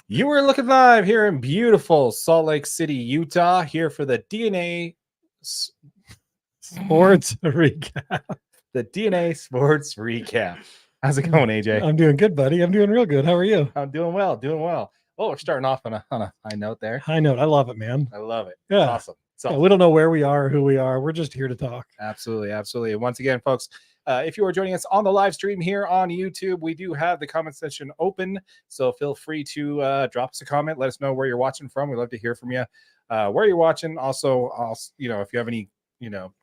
You were looking live here in beautiful Salt Lake City, Utah, here for the DNA Sports Recap. The DNA Sports Recap. How's it going, AJ? I'm doing good, buddy. I'm doing real good. How are you? I'm doing well, doing well. Well, we're starting off on a high note there. High note. I love it, man. I love it. Yeah. It's awesome. Yeah, we don't know where we are or who we are. We're just here to talk. Absolutely, absolutely. And once again, folks, if you are joining us on the live stream here on YouTube, we do have the comment section open. So feel free to drop us a comment. Let us know where you're watching from. We'd love to hear from you, where you're watching. Also, if you have any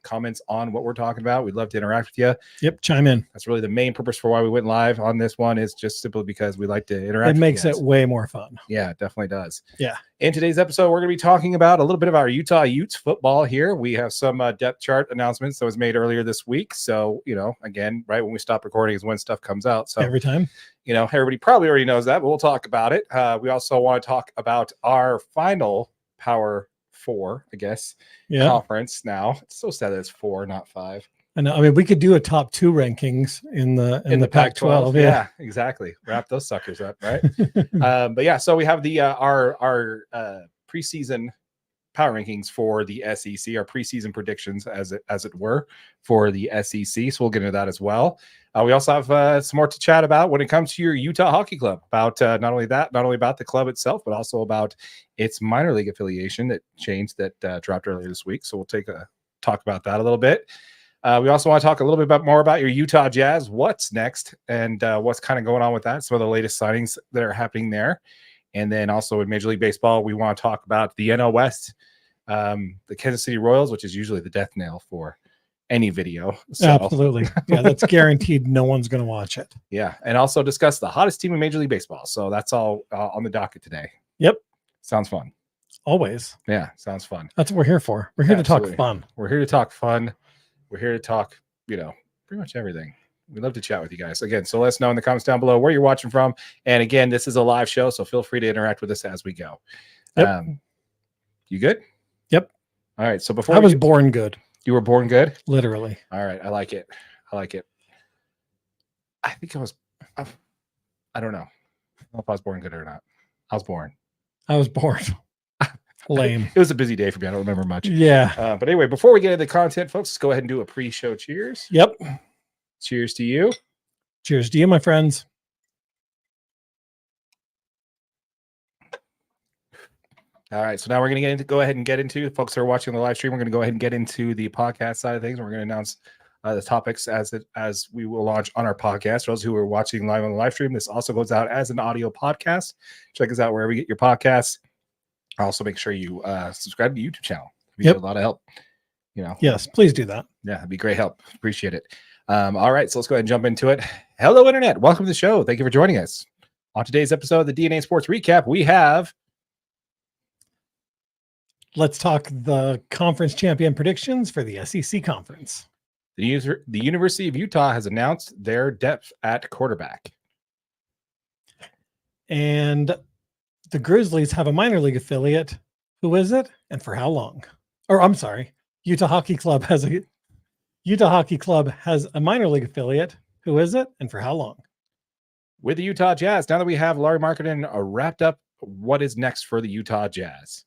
comments on what we're talking about, we'd love to interact with you. Yep, chime in. That's really the main purpose for why we went live on this one, is just simply because we like to interact. It makes it way more fun. Yeah, it definitely does. Yeah. In today's episode, we're going to be talking about a little bit of our Utah Utes football here. We have some depth chart announcements that was made earlier this week. So, again, right when we stop recording is when stuff comes out. So every time, everybody probably already knows that, but we'll talk about it. We also want to talk about our final Power 4, I guess, conference now. It's so sad that it's 4, not 5. And I mean, we could do a top 2 rankings in the Pac-12. Yeah, exactly. Wrap those suckers up, right? But yeah, so we have the our preseason power rankings for the SEC, our preseason predictions, as it were, for the SEC. So we'll get into that as well. We also have some more to chat about when it comes to your Utah Hockey Club, about not only about the club itself, but also about its minor league affiliation that changed, that dropped earlier this week. So we'll talk about that a little bit. We also want to talk a little bit more about your Utah Jazz, what's next, and what's kind of going on with that, some of the latest signings that are happening there. And then also in Major League Baseball, we want to talk about the NL West, the Kansas City Royals, which is usually the death knell for any video. So. Absolutely. Yeah, that's guaranteed. No one's going to watch it. Yeah. And also discuss the hottest team in Major League Baseball. So that's all on the docket today. Yep. Sounds fun. Always. Yeah. Sounds fun. That's what we're here for. We're here to talk fun. We're here to talk fun. We're here to talk, pretty much everything. We'd love to chat with you guys again. So let us know in the comments down below where you're watching from. And again, this is a live show, so feel free to interact with us as we go. Yep. You good? Yep. All right. So before I was born good. You were born good? Literally. All right. I like it. I think I don't know. I don't know if I was born good or not. I was born. Lame. It was a busy day for me. I don't remember much. Yeah. But anyway, before we get into the content, folks, let's go ahead and do a pre-show cheers. Yep. Cheers to you. Cheers to you, my friends. All right, so now we're going to go ahead and get into, folks who are watching the live stream, we're going to go ahead and get into the podcast side of things. We're going to announce the topics as we will launch on our podcast. For those who are watching live on the live stream, this also goes out as an audio podcast. Check us out wherever you get your podcasts. Also, make sure you subscribe to the YouTube channel. It'd be a lot of help. Yes, please do that. Yeah, it'd be great help. Appreciate it. All right, so let's go ahead and jump into it. Hello, Internet. Welcome to the show. Thank you for joining us. On today's episode of the DNA Sports Recap, we have... Let's talk the conference champion predictions for the SEC conference. The University of Utah has announced their depth at quarterback. And the Grizzlies have a minor league affiliate. Who is it and for how long? Or I'm sorry, Utah Hockey Club has a minor league affiliate. Who is it and for how long? With the Utah Jazz, now that we have Larry Markkinen wrapped up, what is next for the Utah Jazz?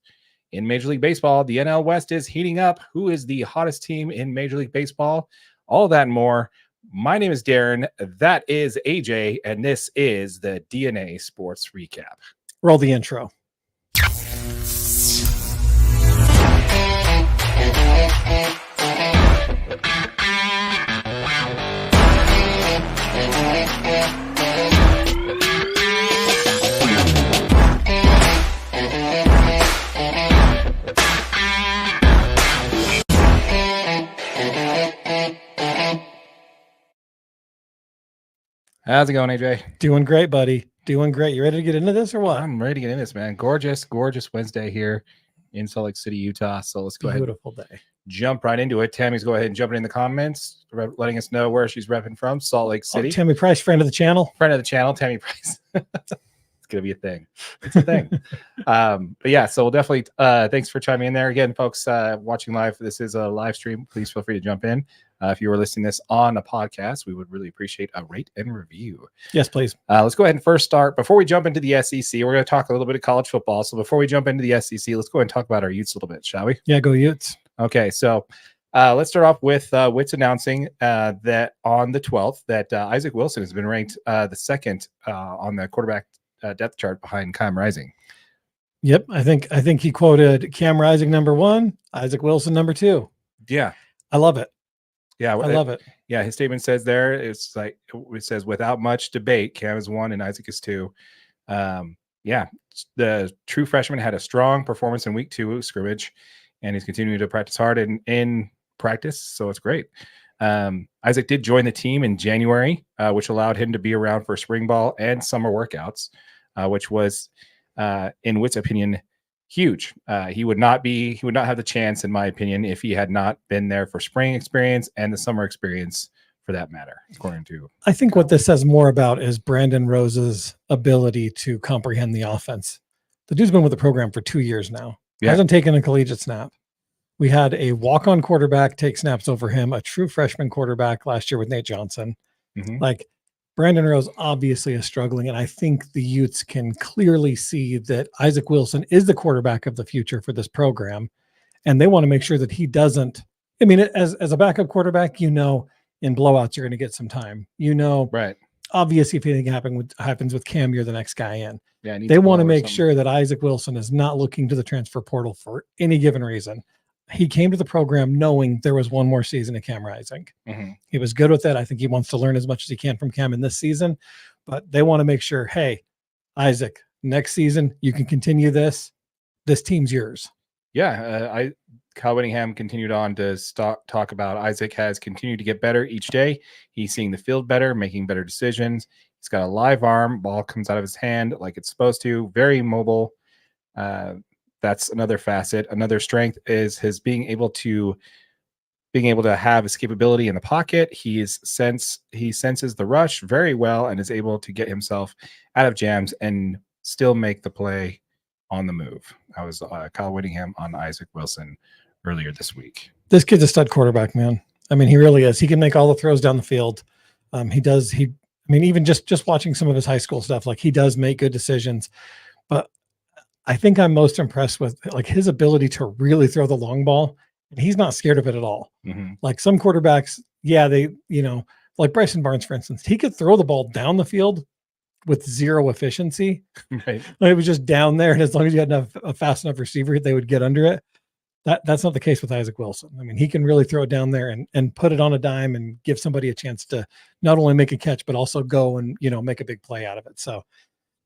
In Major League Baseball, the NL West is heating up. Who is the hottest team in Major League Baseball? All that and more. My name is Darren. That is AJ, and this is the DNA Sports Recap. Roll the intro. How's it going, AJ? Doing great, buddy. Doing great. You ready to get into this or what? I'm ready to get into this, man. Gorgeous Wednesday here in Salt Lake City, Utah. So let's go Beautiful ahead. Day. Jump right into it. Tammy's go ahead and jumping in the comments, letting us know where she's repping from. Salt Lake City. Tammy Price, friend of the channel. Tammy Price. It's gonna be a thing. It's a thing. But yeah, so we'll definitely thanks for chiming in there again, folks. Watching live. This is a live stream. Please feel free to jump in. If you were listening to this on a podcast, we would really appreciate a rate and review. Yes, please. Let's go ahead and first start. Before we jump into the SEC, we're going to talk a little bit of college football. So before we jump into the SEC, let's go ahead and talk about our Utes a little bit, shall we? Yeah, go Utes. Okay, so let's start off with Wits announcing that on the 12th that Isaac Wilson has been ranked the second on the quarterback depth chart behind Cam Rising. Yep, I think he quoted Cam Rising number 1, Isaac Wilson number 2. Yeah, I love it. Yeah, I love it. Yeah, his statement says there, it says without much debate, Cam is 1 and Isaac is 2. Yeah, the true freshman had a strong performance in week 2 scrimmage, and he's continuing to practice hard in practice, so it's great. Isaac did join the team in January, which allowed him to be around for spring ball and summer workouts, which was, in Witt's opinion, huge. He would not have the chance, in my opinion, if he had not been there for spring experience and the summer experience, for that matter. According to, I think what this says more about is Brandon Rose's ability to comprehend the offense. The dude's been with the program for 2 years now. Yeah. Hasn't taken a collegiate snap. We had a walk-on quarterback take snaps over him, a true freshman quarterback last year with Nate Johnson. Mhm. Like Brandon Rose obviously is struggling, and I think the Utes can clearly see that Isaac Wilson is the quarterback of the future for this program, and they want to make sure that he doesn't. I mean, as a backup quarterback, in blowouts you're going to get some time. Right. Obviously, if anything happens with Cam, you're the next guy in. Yeah. They want to make sure that Isaac Wilson is not looking to the transfer portal for any given reason. He came to the program knowing there was one more season of Cam Rising. Mm-hmm. He was good with it. I think he wants to learn as much as he can from Cam in this season, but they want to make sure, hey, Isaac, next season, you can continue this. This team's yours. Yeah. Kyle Whittingham continued on to talk about Isaac has continued to get better each day. He's seeing the field better, making better decisions. He's got a live arm. Ball comes out of his hand like it's supposed to. Very mobile. That's another facet. Another strength is his being able to have escapability in the pocket. He senses the rush very well and is able to get himself out of jams and still make the play on the move. That was Kyle Whittingham on Isaac Wilson earlier this week. This kid's a stud quarterback, man. I mean, he really is. He can make all the throws down the field. Even just watching some of his high school stuff, like he does make good decisions. But I think I'm most impressed with like his ability to really throw the long ball, and he's not scared of it at all. Mm-hmm. Like some quarterbacks, like Bryson Barnes, for instance, he could throw the ball down the field with zero efficiency. Right. It was just down there, and as long as you had a fast enough receiver, they would get under it. That's not the case with Isaac Wilson. I mean, he can really throw it down there and put it on a dime and give somebody a chance to not only make a catch, but also go and, make a big play out of it. So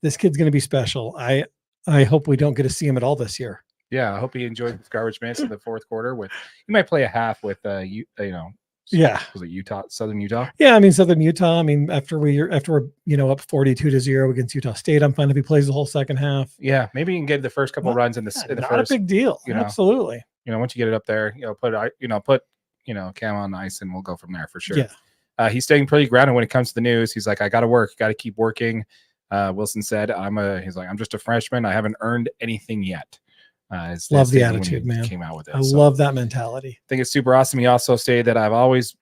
this kid's going to be special. I hope we don't get to see him at all this year. Yeah, I hope he enjoyed the garbage minutes in the fourth quarter. He might play a half with Yeah. Was it Southern Utah? Yeah, I mean Southern Utah. I mean after we're up 42-0 against Utah State, I'm fine if he plays the whole second half. Yeah, maybe you can get the first couple runs in the not first. A big deal. Absolutely. Once you get it up there, put Cam on ice and we'll go from there for sure. Yeah. He's staying pretty grounded when it comes to the news. He's like, I got to work, got to keep working. Wilson said, I'm just a freshman. I haven't earned anything yet. Love the attitude, man. Came out with it. I love that mentality. I think it's super awesome. He also stated that I've always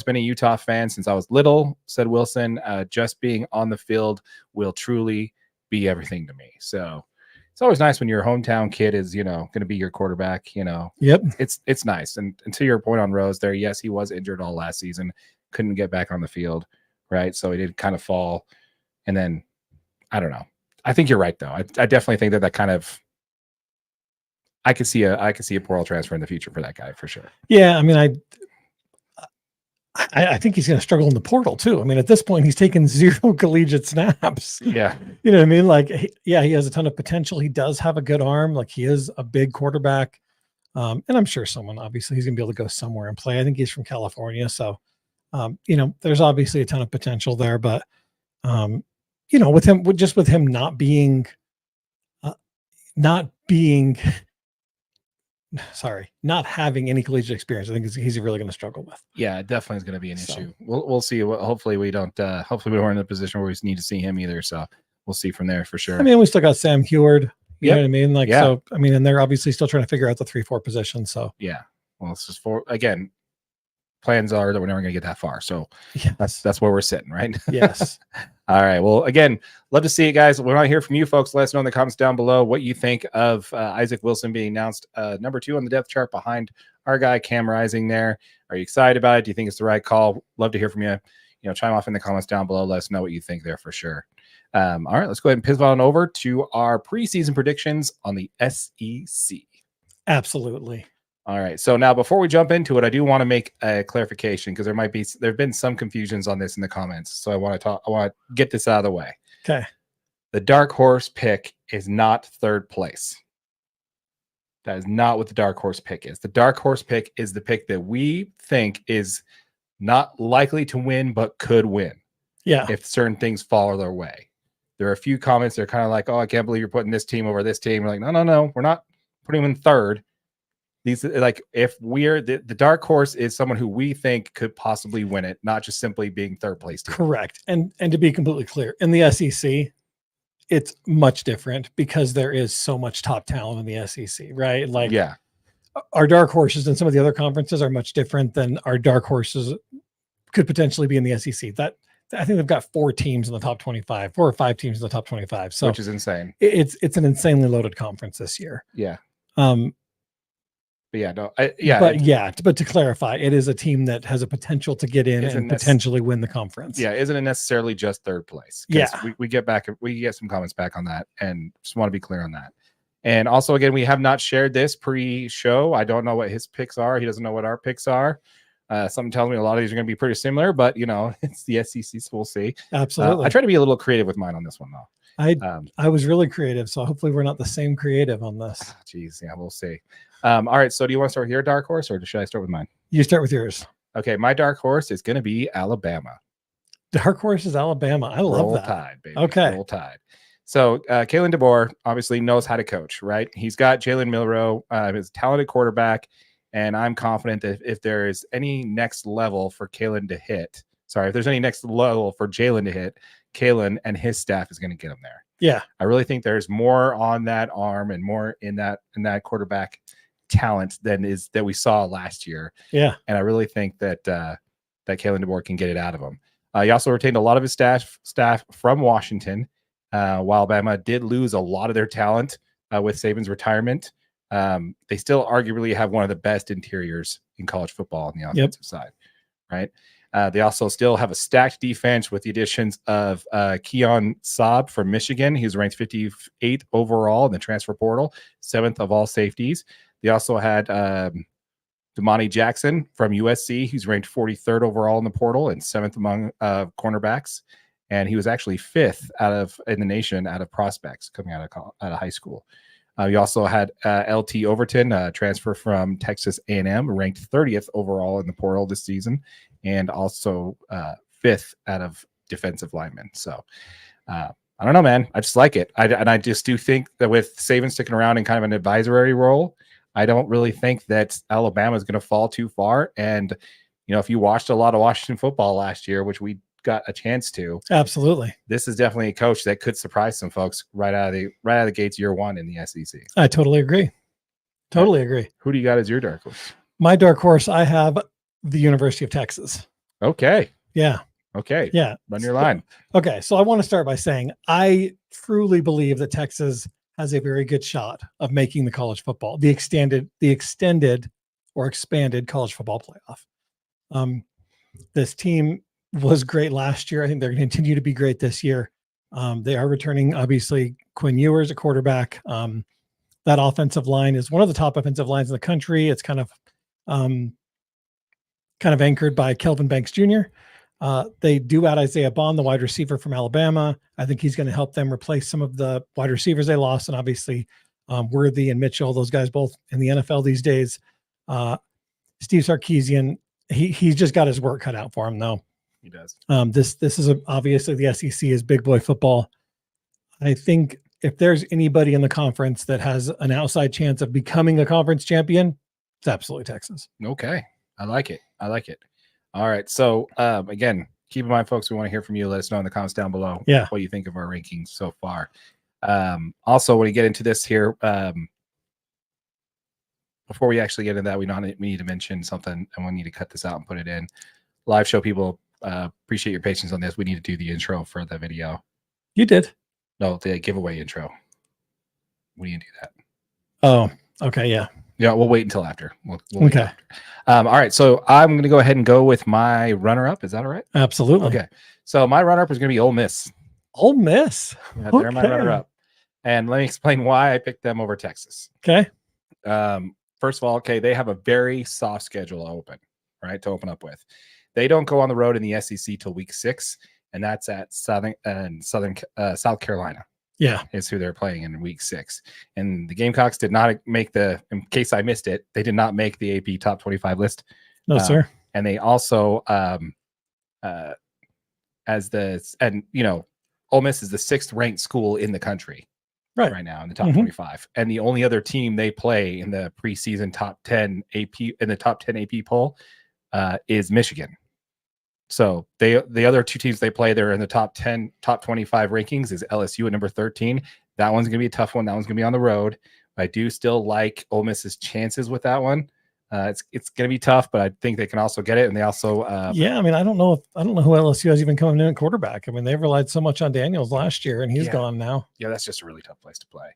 been a Utah fan since I was little. Said Wilson, just being on the field will truly be everything to me. So it's always nice when your hometown kid is going to be your quarterback. Yep. It's nice. And to your point on Rose there, yes, he was injured all last season, couldn't get back on the field, right? So he did kind of fall, and then I don't know. I think you're right though. I definitely think that kind of. I could see a portal transfer in the future for that guy for sure. Yeah, I mean, I think he's going to struggle in the portal too. I mean, at this point, he's taken 0 collegiate snaps. Yeah, you know what I mean. Like, he has a ton of potential. He does have a good arm. Like, he is a big quarterback, and I'm sure obviously he's going to be able to go somewhere and play. I think he's from California, so there's obviously a ton of potential there. But with him not being not having any collegiate experience, I think he's really going to struggle with. Yeah, definitely is going to be an issue. We'll see. Hopefully we don't. Hopefully we don't in a position where we need to see him either. So we'll see from there for sure. I mean, we still got Sam Heward. You know what I mean? Yeah. So I mean, and they're obviously still trying to figure out the 3-4 position. So yeah. Well, it's just plans are that we're never going to get that far. So that's where we're sitting, right? Yes. All right. Well, again, love to see it, guys. We want to hear from you folks. Let us know in the comments down below what you think of Isaac Wilson being announced number 2 on the depth chart behind our guy Cam Rising there. Are you excited about it? Do you think it's the right call? Love to hear from you. Chime off in the comments down below. Let us know what you think there for sure. All right, let's go ahead and pivot on over to our preseason predictions on the SEC. Absolutely. All right. So now before we jump into it, I do want to make a clarification because there have been some confusions on this in the comments. So I want to get this out of the way. Okay. The dark horse pick is not third place. That is not what the dark horse pick is. The dark horse pick is the pick that we think is not likely to win, but could win. Yeah. If certain things fall their way. There are a few comments that are kind of like, oh, I can't believe you're putting this team over this team. We're like, no, we're not putting them in third. These if we're the dark horse is someone who we think could possibly win it, not just simply being third place team. Correct. And to be completely clear, in the SEC, it's much different because there is so much top talent in the SEC, right? Like, our dark horses in some of the other conferences are much different than our dark horses could potentially be in the SEC. That I think they've got 4 teams in the top 25, 4 or 5 teams in the top 25. So which is insane. It's an insanely loaded conference this year. Yeah. But to clarify, it is a team that has a potential to get in and potentially win the conference. Yeah, isn't it necessarily just third place? Yeah, we get some comments back on that, and just want to be clear on that. And also, again, we have not shared this pre-show. I don't know what his picks are. He doesn't know what our picks are. Something tells me a lot of these are going to be pretty similar, but it's the SEC, so we'll see. Absolutely. I try to be a little creative with mine on this one, though. I was really creative, so hopefully we're not the same creative on this. Jeez, yeah, we'll see. All right, so do you want to start with your dark horse, or should I start with mine? You start with yours. Okay, my dark horse is going to be Alabama. Dark horse is Alabama. I love that. Roll Tide, baby. Okay. Roll Tide. So Kalen DeBoer obviously knows how to coach, right? He's got Jalen Milroe, his talented quarterback, and I'm confident that if there is any next level for Kalen to hit, if there's any next level for Jalen to hit, Kalen and his staff is going to get him there. Yeah, I really think there's more on that arm and more in that quarterback talent than we saw last year. Yeah, and I really think that that Kalen DeBoer can get it out of him. He also retained a lot of his staff from Washington. While Alabama did lose a lot of their talent with Saban's retirement, they still arguably have one of the best interiors in college football on the offensive side, right? They also still have a stacked defense with the additions of Keon Saab from Michigan. He was ranked 58th overall in the transfer portal, 7th of all safeties. They also had Damani Jackson from USC. He's ranked 43rd overall in the portal and 7th among cornerbacks. And he was actually 5th in the nation out of prospects coming out of high school. You also had LT Overton, transfer from Texas A&M, ranked 30th overall in the portal this season, and also 5th out of defensive linemen. So I don't know, man. I just like it. I just do think that with Saban sticking around in kind of an advisory role, I don't really think that Alabama is going to fall too far. And, if you watched a lot of Washington football last year, which we got a chance to, absolutely, this is definitely a coach that could surprise some folks right out of the gates year one in the SEC. I totally agree. Agree. Who do you got as your dark horse? My dark horse, I have the University of Texas. Okay. Yeah. Okay. Yeah. Run your line. Okay. So I want to start by saying I truly believe that Texas has a very good shot of making the college football, the extended or expanded college football playoff. This team was great last year. I think they're going to continue to be great this year. They are returning, obviously, Quinn Ewers, a quarterback. That offensive line is one of the top offensive lines in the country. It's kind of anchored by Kelvin Banks Jr. They do add Isaiah Bond, the wide receiver from Alabama. I think he's going to help them replace some of the wide receivers they lost. And obviously Worthy and Mitchell, those guys both in the NFL these days. Steve Sarkisian, he's just got his work cut out for him, though. He does. This is obviously the SEC is big boy football. I think if there's anybody in the conference that has an outside chance of becoming a conference champion, it's absolutely Texas. Okay. I like it. All right. So again, keep in mind, folks, we want to hear from you. Let us know in the comments down below what you think of our rankings so far. Also, when we get into this here, before we actually get into that, we need to mention something, and we need to cut this out and put it in. Live show people, appreciate your patience on this. We need to do the intro for the video. You did? No, the giveaway intro. We need to do that. Oh, okay. Yeah. Yeah, we'll wait until after. We'll okay. After. All right. So I'm going to go ahead and go with my runner-up. Is that all right? Absolutely. Okay. So my runner-up is going to be Ole Miss. Ole Miss. Yeah, they're my runner-up. And let me explain why I picked them over Texas. Okay. First of all, they have a very soft schedule to open up with. They don't go on the road in the SEC till week 6, and that's at South Carolina. Yeah, is who they're playing in week 6. And the Gamecocks did not make in case I missed it, they did not make the AP top 25 list. No, sir. And they also, Ole Miss is the 6th ranked school in the country right now in the top 25. And the only other team they play in the preseason top 10 AP poll is Michigan. So the other two teams they play, they're in the top 10, top 25 rankings is LSU at number 13. That one's going to be a tough one. That one's going to be on the road. I do still like Ole Miss's chances with that one. It's going to be tough, but I think they can also get it. And they also, yeah, I mean, I don't know who LSU has even coming in at quarterback. I mean, they've relied so much on Daniels last year, and he's gone now. Yeah, that's just a really tough place to play.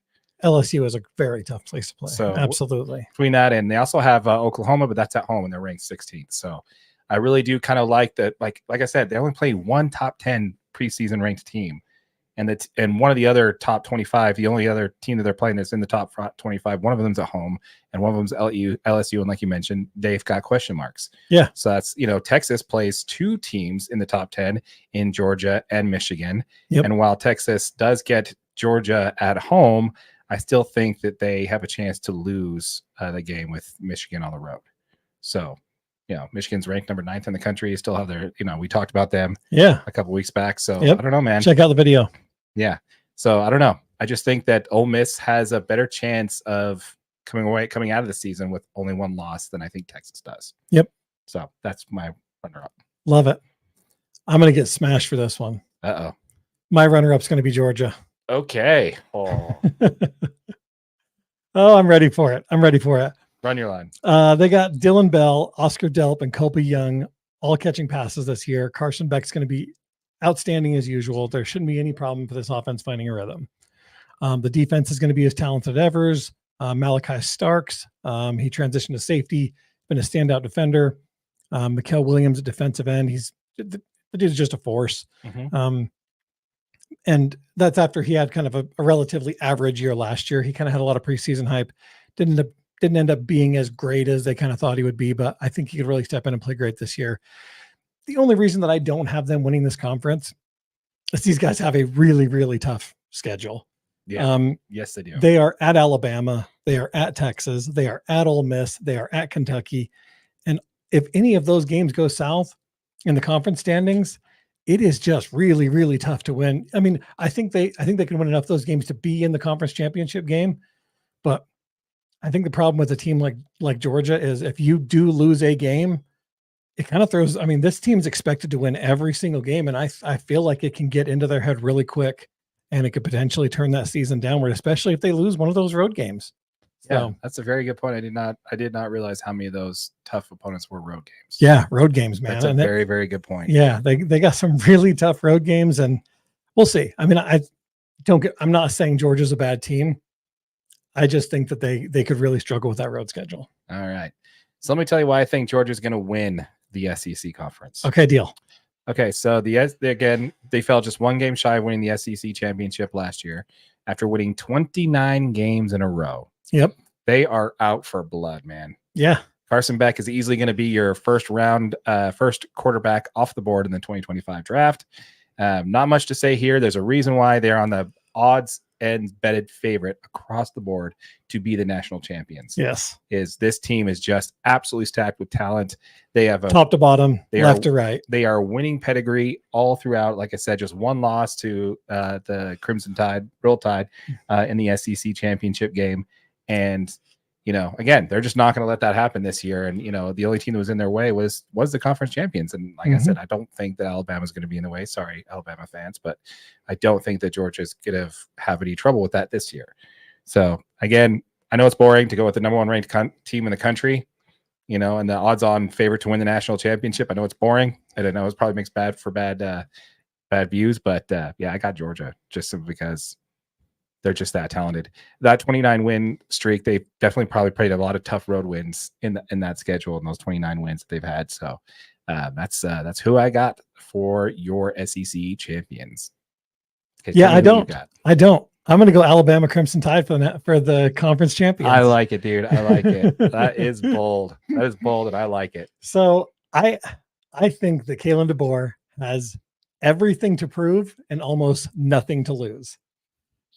LSU is a very tough place to play. So absolutely. Between that, and they also have Oklahoma, but that's at home and they're ranked 16th. So I really do kind of like that. Like I said, they only play one top 10 preseason ranked team. And one of the other top 25, the only other team that they're playing that's in the top 25, one of them's at home and one of them's LSU. And like you mentioned, they've got question marks. Yeah. So that's, Texas plays two teams in the top 10 in Georgia and Michigan. Yep. And while Texas does get Georgia at home, I still think that they have a chance to lose the game with Michigan on the road. So, Michigan's ranked number 9th in the country. Still have their, we talked about them a couple weeks back. So I don't know, man. Check out the video. Yeah. So I don't know. I just think that Ole Miss has a better chance of coming out of the season with only one loss than I think Texas does. Yep. So that's my runner-up. Love it. I'm going to get smashed for this one. Uh-oh. My runner-up's going to be Georgia. Okay. Oh. Oh, I'm ready for it. Run your line. They got Dylan Bell, Oscar Delp, and Colby Young all catching passes this year. Carson Beck's going to be outstanding as usual. There shouldn't be any problem for this offense finding a rhythm. The defense is going to be as talented as ever. Malachi Starks, he transitioned to safety, been a standout defender. Mikael Williams at defensive end. The dude's just a force. Mm-hmm. And that's after he had kind of a relatively average year last year. He kind of had a lot of preseason hype. Didn't end up being as great as they kind of thought he would be, but I think he could really step in and play great this year. The only reason that I don't have them winning this conference is these guys have a really, really tough schedule. Yeah. Yes, they do. They are at Alabama. They are at Texas. They are at Ole Miss. They are at Kentucky. And if any of those games go south in the conference standings, it is just really, really tough to win. I mean, I think they can win enough of those games to be in the conference championship game, but I think the problem with a team like Georgia is if you do lose a game, it kind of throws. I mean, this team's expected to win every single game, and I feel like it can get into their head really quick, and it could potentially turn that season downward, especially if they lose one of those road games. Yeah, so, that's a very good point. I did not realize how many of those tough opponents were road games. Yeah, road games, man. That's a very, very good point. Yeah, they got some really tough road games, and we'll see. I mean, I'm not saying Georgia's a bad team. I just think that they could really struggle with that road schedule. All right. So let me tell you why I think Georgia's going to win the SEC conference. Okay, deal. Okay, so they fell just one game shy of winning the SEC championship last year after winning 29 games in a row. Yep. They are out for blood, man. Yeah. Carson Beck is easily going to be your first quarterback off the board in the 2025 draft. Not much to say here. There's a reason why they're on the odds and betted favorite across the board to be the national champions. Yes. This team is just absolutely stacked with talent. They have top to bottom, left to right. They are winning pedigree all throughout. Like I said, just one loss to the Crimson Tide, Roll Tide in the SEC championship game. And, again, they're just not going to let that happen this year. And, the only team that was in their way was the conference champions. And like I said, I don't think that Alabama's going to be in the way. Sorry, Alabama fans, but I don't think that Georgia's going to have any trouble with that this year. So again, I know it's boring to go with the number one ranked team in the country, and the odds on favorite to win the national championship. I know it's boring. And I know it probably makes bad views, but I got Georgia just simply because they're just that talented. That 29 win streak, they've definitely probably played a lot of tough road wins in that schedule and those 29 wins that they've had. So that's who I got for your SEC champions. Yeah, I don't. I'm going to go Alabama Crimson Tide for the conference champions. I like it, dude. I like it. That is bold. That is bold, and I like it. So I think that Kalen DeBoer has everything to prove and almost nothing to lose.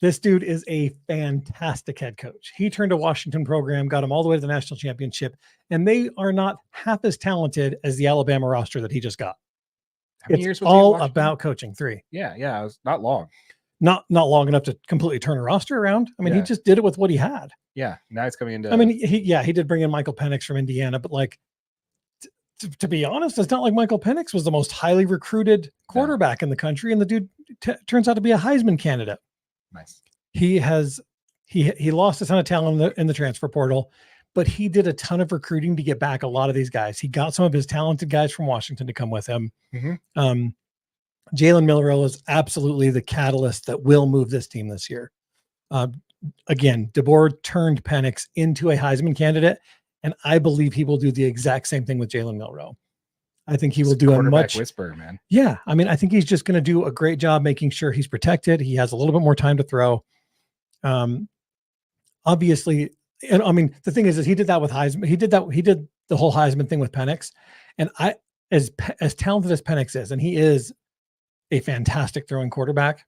This dude is a fantastic head coach. He turned a Washington program, got him all the way to the national championship, and they are not half as talented as the Alabama roster that he just got. How many years was all about coaching. 3. Yeah, it was not long. Not long enough to completely turn a roster around. I mean, he just did it with what he had. Yeah, now he's coming into. I mean, he did bring in Michael Penix from Indiana, but like, to be honest, it's not like Michael Penix was the most highly recruited quarterback in the country, and the dude turns out to be a Heisman candidate. Nice. He has He lost a ton of talent in the transfer portal, but he did a ton of recruiting to get back a lot of these guys. He got some of his talented guys from Washington to come with him. Mm-hmm. Jalen Milroe is absolutely the catalyst that will move this team this year. Again, DeBoer turned Penix into a Heisman candidate, and I believe he will do the exact same thing with Jalen Milroe. I think he will do a much whisperer, man. Yeah, I mean, I think he's just going to do a great job making sure he's protected. He has a little bit more time to throw. Obviously, and I mean, the thing is he did that with Heisman. He did the whole Heisman thing with Penix, and as talented as Penix is, and he is a fantastic throwing quarterback,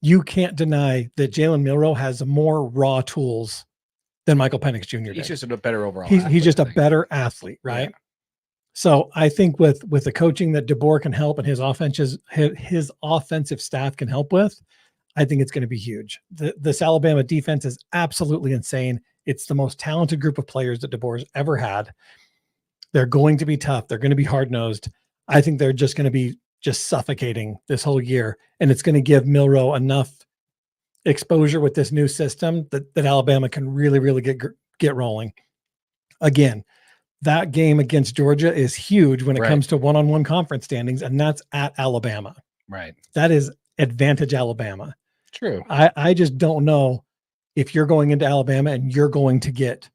you can't deny that Jalen Milroe has more raw tools than Michael Penix Jr. did. He's just a better overall. He's just a better athlete, right? Yeah. So I think with the coaching that DeBoer can help and his offensive staff can help with, I think it's going to be huge. This Alabama defense is absolutely insane. It's the most talented group of players that DeBoer's ever had. They're going to be tough. They're going to be hard-nosed. I think they're just going to be just suffocating this whole year. And it's going to give Milroe enough exposure with this new system that Alabama can really, really get rolling. Again, that game against Georgia is huge when it comes to one-on-one conference standings, and that's at Alabama. Right. That is advantage Alabama. True. I just don't know if you're going into Alabama and you're going to get,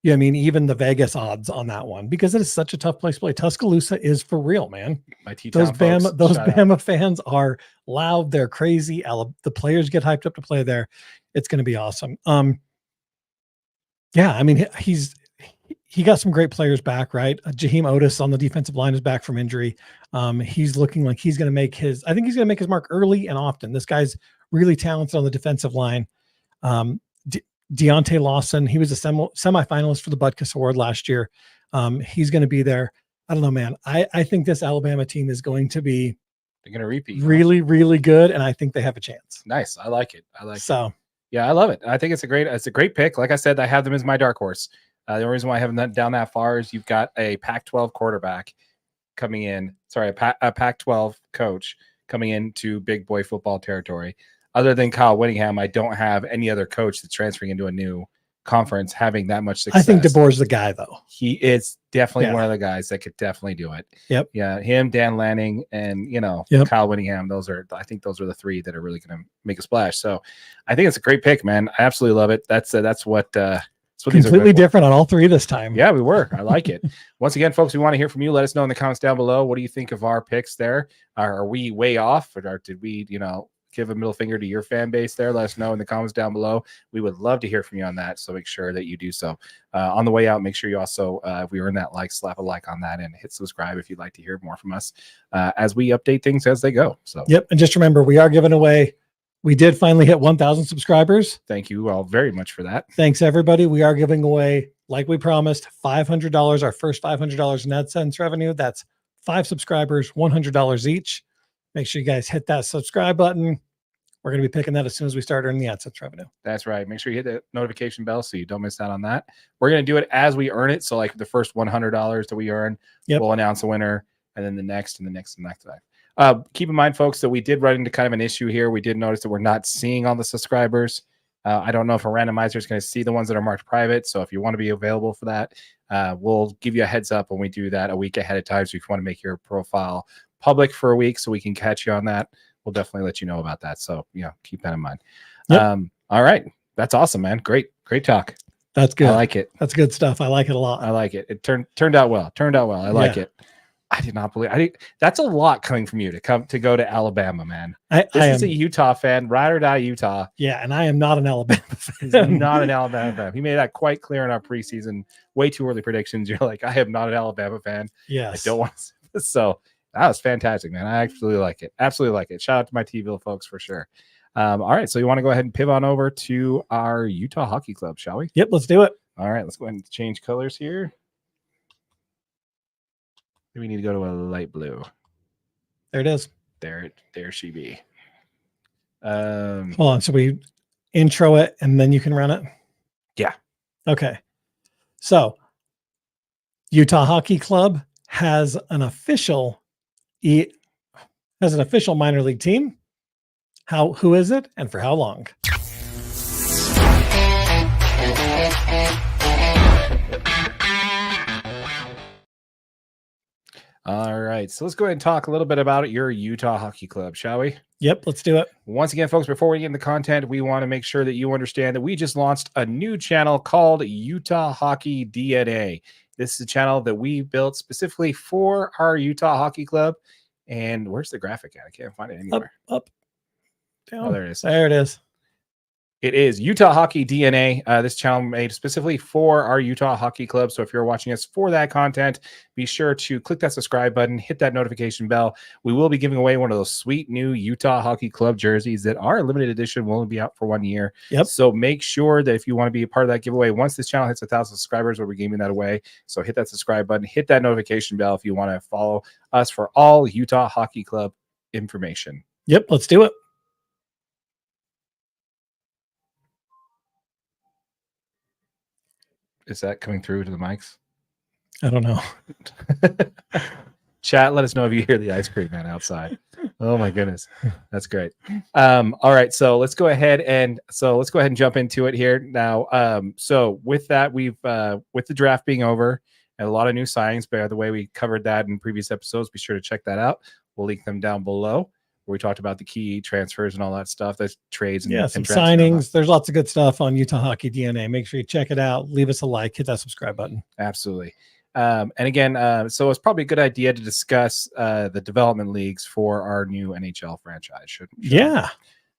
I mean, even the Vegas odds on that one, because it is such a tough place to play. Tuscaloosa is for real, man. Those Bama fans are loud. They're crazy. The players get hyped up to play there. It's going to be awesome. Yeah, I mean, he got some great players back, right? Jaheim Otis on the defensive line is back from injury. He's looking like he's going to make his mark early and often. This guy's really talented on the defensive line. Deontay Lawson, he was a semifinalist for the Butkus Award last year. He's going to be there. I don't know, man. I think this Alabama team is going to be they're going to repeat really, really good, and I think they have a chance. Nice. I like it. Yeah, I love it. I think it's a great pick. Like I said, I have them as my dark horse. The only reason why I haven't down that far is you've got a Pac-12 quarterback coming in. Sorry, a Pac-12 coach coming into big boy football territory. Other than Kyle Whittingham, I don't have any other coach that's transferring into a new conference having that much success. I think DeBoer's the guy, though. He is definitely one of the guys that could definitely do it. Yep. Yeah, him, Dan Lanning, and Kyle Whittingham. I think those are the three that are really going to make a splash. So, I think it's a great pick, man. I absolutely love it. That's what. Completely different on all three this time. Yeah, we were. I like it. Once again, folks, we want to hear from you. Let us know in the comments down below. What do you think of our picks there? Are we way off, or did we, give a middle finger to your fan base there? Let us know in the comments down below. We would love to hear from you on that. So make sure that you do so. On the way out, make sure you also, if we earn that like, slap a like on that and hit subscribe if you'd like to hear more from us as we update things as they go. So yep. And just remember, we are giving away. We did finally hit 1,000 subscribers. Thank you all very much for that. Thanks, everybody. We are giving away, like we promised, $500, our first $500 in AdSense revenue. That's 5 subscribers, $100 each. Make sure you guys hit that subscribe button. We're going to be picking that as soon as we start earning the AdSense revenue. That's right. Make sure you hit the notification bell so you don't miss out on that. We're going to do it as we earn it. So like the first $100 that we earn, we'll announce a winner, and then the next and the next and the next. Keep in mind, folks, that we did run into kind of an issue here. We did notice that we're not seeing all the subscribers. I don't know if a randomizer is going to see the ones that are marked private. So if you want to be available for that, we'll give you a heads up when we do that a week ahead of time. So if you want to make your profile public for a week so we can catch you on that, we'll definitely let you know about that. So, keep that in mind. Yep. All right. That's awesome, man. Great talk. That's good. I like it. That's good stuff. I like it a lot. I like it. It turned out well. I like it. I did not believe that's a lot coming from you to go to Alabama, man. This is a Utah fan, ride or die Utah. Yeah, and I am not an Alabama fan. He's not an Alabama fan. He made that quite clear in our preseason, way too early predictions. You're like, I am not an Alabama fan. Yes. I don't want to. So that was fantastic, man. I absolutely like it. Absolutely like it. Shout out to my T-Ville folks for sure. All right, so you want to go ahead and pivot on over to our Utah Hockey Club, shall we? Yep, let's do it. All right, let's go ahead and change colors here. We need to go to a light blue. There it is. There she be. Hold on. So we intro it and then you can run it. Yeah. Okay. So Utah Hockey Club has an official minor league team. Who is it and for how long? All right, so let's go ahead and talk a little bit about your Utah Hockey Club, shall we? Yep, let's do it. Once again, folks, before we get into the content, we want to make sure that you understand that we just launched a new channel called Utah Hockey DNA. This is a channel that we built specifically for our Utah Hockey Club. And where's the graphic at? I can't find it anywhere. Up, down. Oh, there it is. There it is. It is Utah Hockey DNA. This channel made specifically for our Utah Hockey Club. So if you're watching us for that content, be sure to click that subscribe button, hit that notification bell. We will be giving away one of those sweet new Utah Hockey Club jerseys that are limited edition, will only be out for 1 year. Yep. So make sure that if you want to be a part of that giveaway, once this channel hits 1,000 subscribers, we'll be giving that away. So hit that subscribe button, hit that notification bell if you want to follow us for all Utah Hockey Club information. Yep, let's do it. Is that coming through to the mics? I don't know. Chat, let us know if you hear the ice cream man outside. Oh my goodness, that's great. All right, so let's go ahead and jump into it here now. So with that, we've with the draft being over and a lot of new signings. By the way, we covered that in previous episodes. Be sure to check that out. We'll link them down below, where we talked about the key transfers and all that stuff. There's trades and some and signings. There's lots of good stuff on Utah Hockey DNA. Make sure you check it out. Leave us a like. Hit that subscribe button. Absolutely. And again, so it's probably a good idea to discuss the development leagues for our new NHL franchise. Yeah.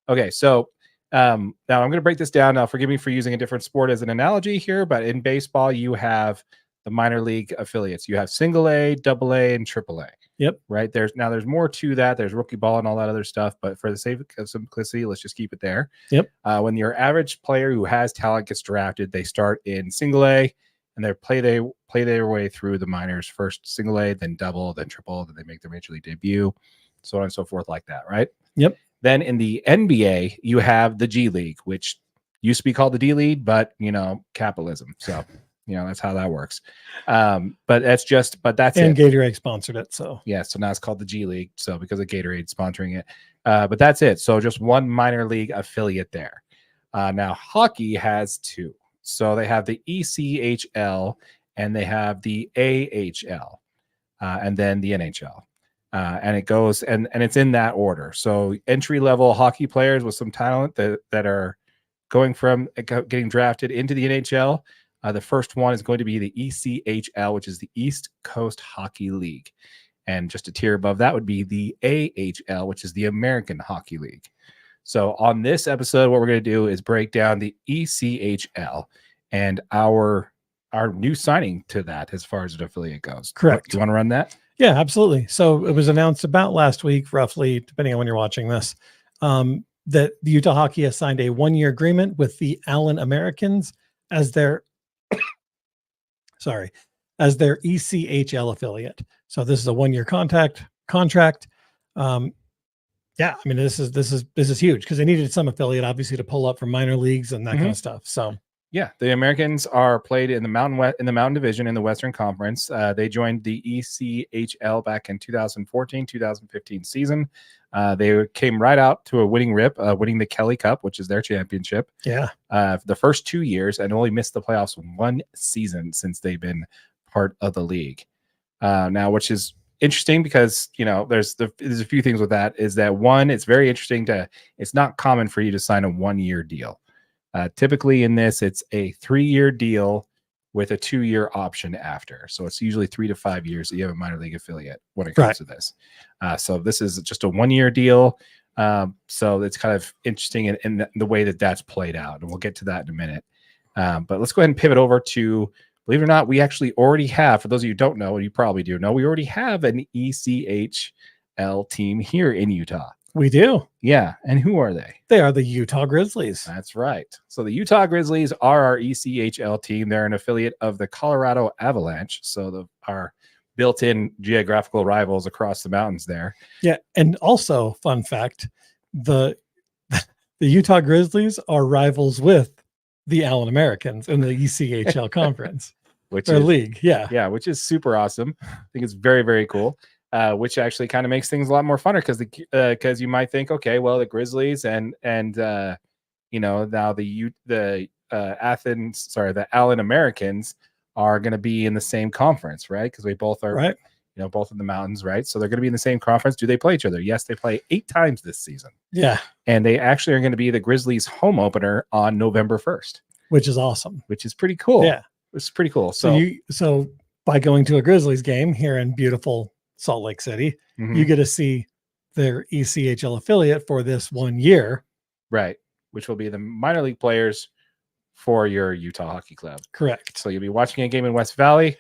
Okay. So now I'm going to break this down. Now, forgive me for using a different sport as an analogy here, but in baseball, you have the minor league affiliates. You have single A, double A, and triple A. Yep. Right. There's more to that. There's rookie ball and all that other stuff. But for the sake of simplicity, let's just keep it there. Yep. When your average player who has talent gets drafted, they start in single A and they play their way through the minors, first single A, then double, then triple, then they make their major league debut, so on and so forth like that. Right. Yep. Then in the NBA, you have the G League, which used to be called the D League, but capitalism. So that's how that works. But that's it. And Gatorade sponsored it. So yeah, so now it's called the G League. So because of Gatorade sponsoring it. But that's it. So just one minor league affiliate there. Now hockey has two. So they have the ECHL and they have the AHL and then the NHL. And it goes and it's in that order. So entry-level hockey players with some talent that are going from getting drafted into the NHL. The first one is going to be the ECHL, which is the East Coast Hockey League. And just a tier above that would be the AHL, which is the American Hockey League. So on this episode, what we're going to do is break down the ECHL and our new signing to that as far as an affiliate goes. Correct. Do you want to run that? Yeah, absolutely. So it was announced about last week, roughly, depending on when you're watching this, that the Utah Hockey has signed a 1-year agreement with the Allen Americans as their ECHL affiliate. So this is a 1-year contract. Yeah, I mean, this is huge because they needed some affiliate, obviously, to pull up from minor leagues and that kind of stuff. So yeah, the Americans are played in the Mountain Division in the Western Conference. They joined the ECHL back in 2014-2015 season. They came right out to a winning rip, winning the Kelly Cup, which is their championship. Yeah, the first 2 years, and only missed the playoffs 1 season since they've been part of the league. Now, which is interesting because there's a few things with that. Is that one? It's very interesting it's not common for you to sign a 1-year deal. Typically in this, it's a 3-year deal with a 2-year option after. So it's usually 3 to 5 years that you have a minor league affiliate when it comes to this. So this is just a 1-year deal. So it's kind of interesting in the way that that's played out. And we'll get to that in a minute. But let's go ahead and pivot over to, believe it or not, we actually already have, for those of you who don't know, and you probably do know, we already have an ECHL team here in Utah. We do. Yeah. And who are they? They are the Utah Grizzlies. That's right. So the Utah Grizzlies are our ECHL team. They're an affiliate of the Colorado Avalanche. So our built-in geographical rivals across the mountains there. Yeah. And also, fun fact, the Utah Grizzlies are rivals with the Allen Americans in the ECHL conference. Which is league. Yeah. Yeah, which is super awesome. I think it's very, very cool. Which actually kind of makes things a lot more funner because you might think, okay, well, the Grizzlies and now the the Allen Americans are going to be in the same conference, right? Because we both are, Right. Both in the mountains, right? So they're going to be in the same conference. Do they play each other? Yes, they play 8 times this season. Yeah. And they actually are going to be the Grizzlies home opener on November 1st. Which is awesome. Which is pretty cool. Yeah. It's pretty cool. So by going to a Grizzlies game here in beautiful Salt Lake City, you get to see their ECHL affiliate for this 1 year. Right. Which will be the minor league players for your Utah Hockey Club. Correct. So you'll be watching a game in West Valley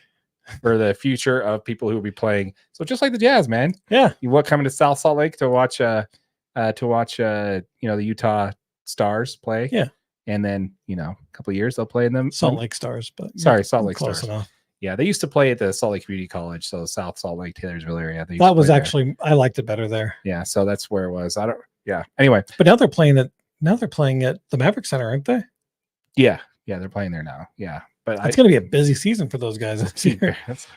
for the future of people who will be playing. So just like the Jazz, man. Yeah. You want coming to South Salt Lake to watch the Utah Stars play. Yeah. And then, a couple of years they'll play in them. Salt Lake Stars, but Salt Lake close Stars. Enough. Yeah, they used to play at the Salt Lake Community College, so South Salt Lake, Taylorsville area. That was actually I liked it better there. Yeah, so that's where it was. Anyway. But now they're playing at the Maverick Center, aren't they? Yeah, they're playing there now. Yeah. But it's going to be a busy season for those guys this year.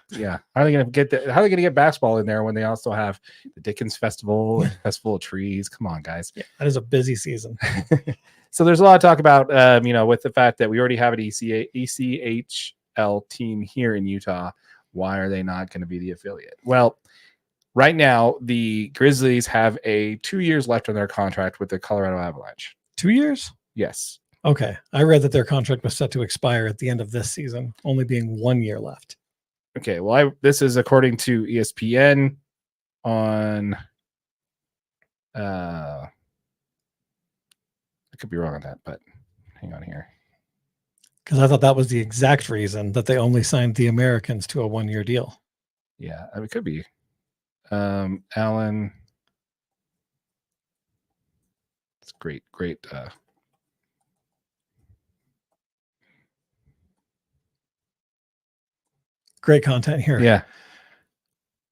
Yeah. How are they going to get basketball in there when they also have the Dickens Festival and Festival of Trees? Come on, guys. Yeah, that is a busy season. So there's a lot of talk about, with the fact that we already have an ECHL team here in Utah. Why are they not going to be the affiliate? Well, right now, the Grizzlies have 2 years left on their contract with the Colorado Avalanche. 2 years? Yes. Okay. I read that their contract was set to expire at the end of this season, only being 1 year left. Okay. Well, this is according to ESPN on, I could be wrong on that, but hang on here. Because I thought that was the exact reason that they only signed the Americans to a 1 year deal. Yeah, it could be. Allen. It's great. Great content here. Yeah.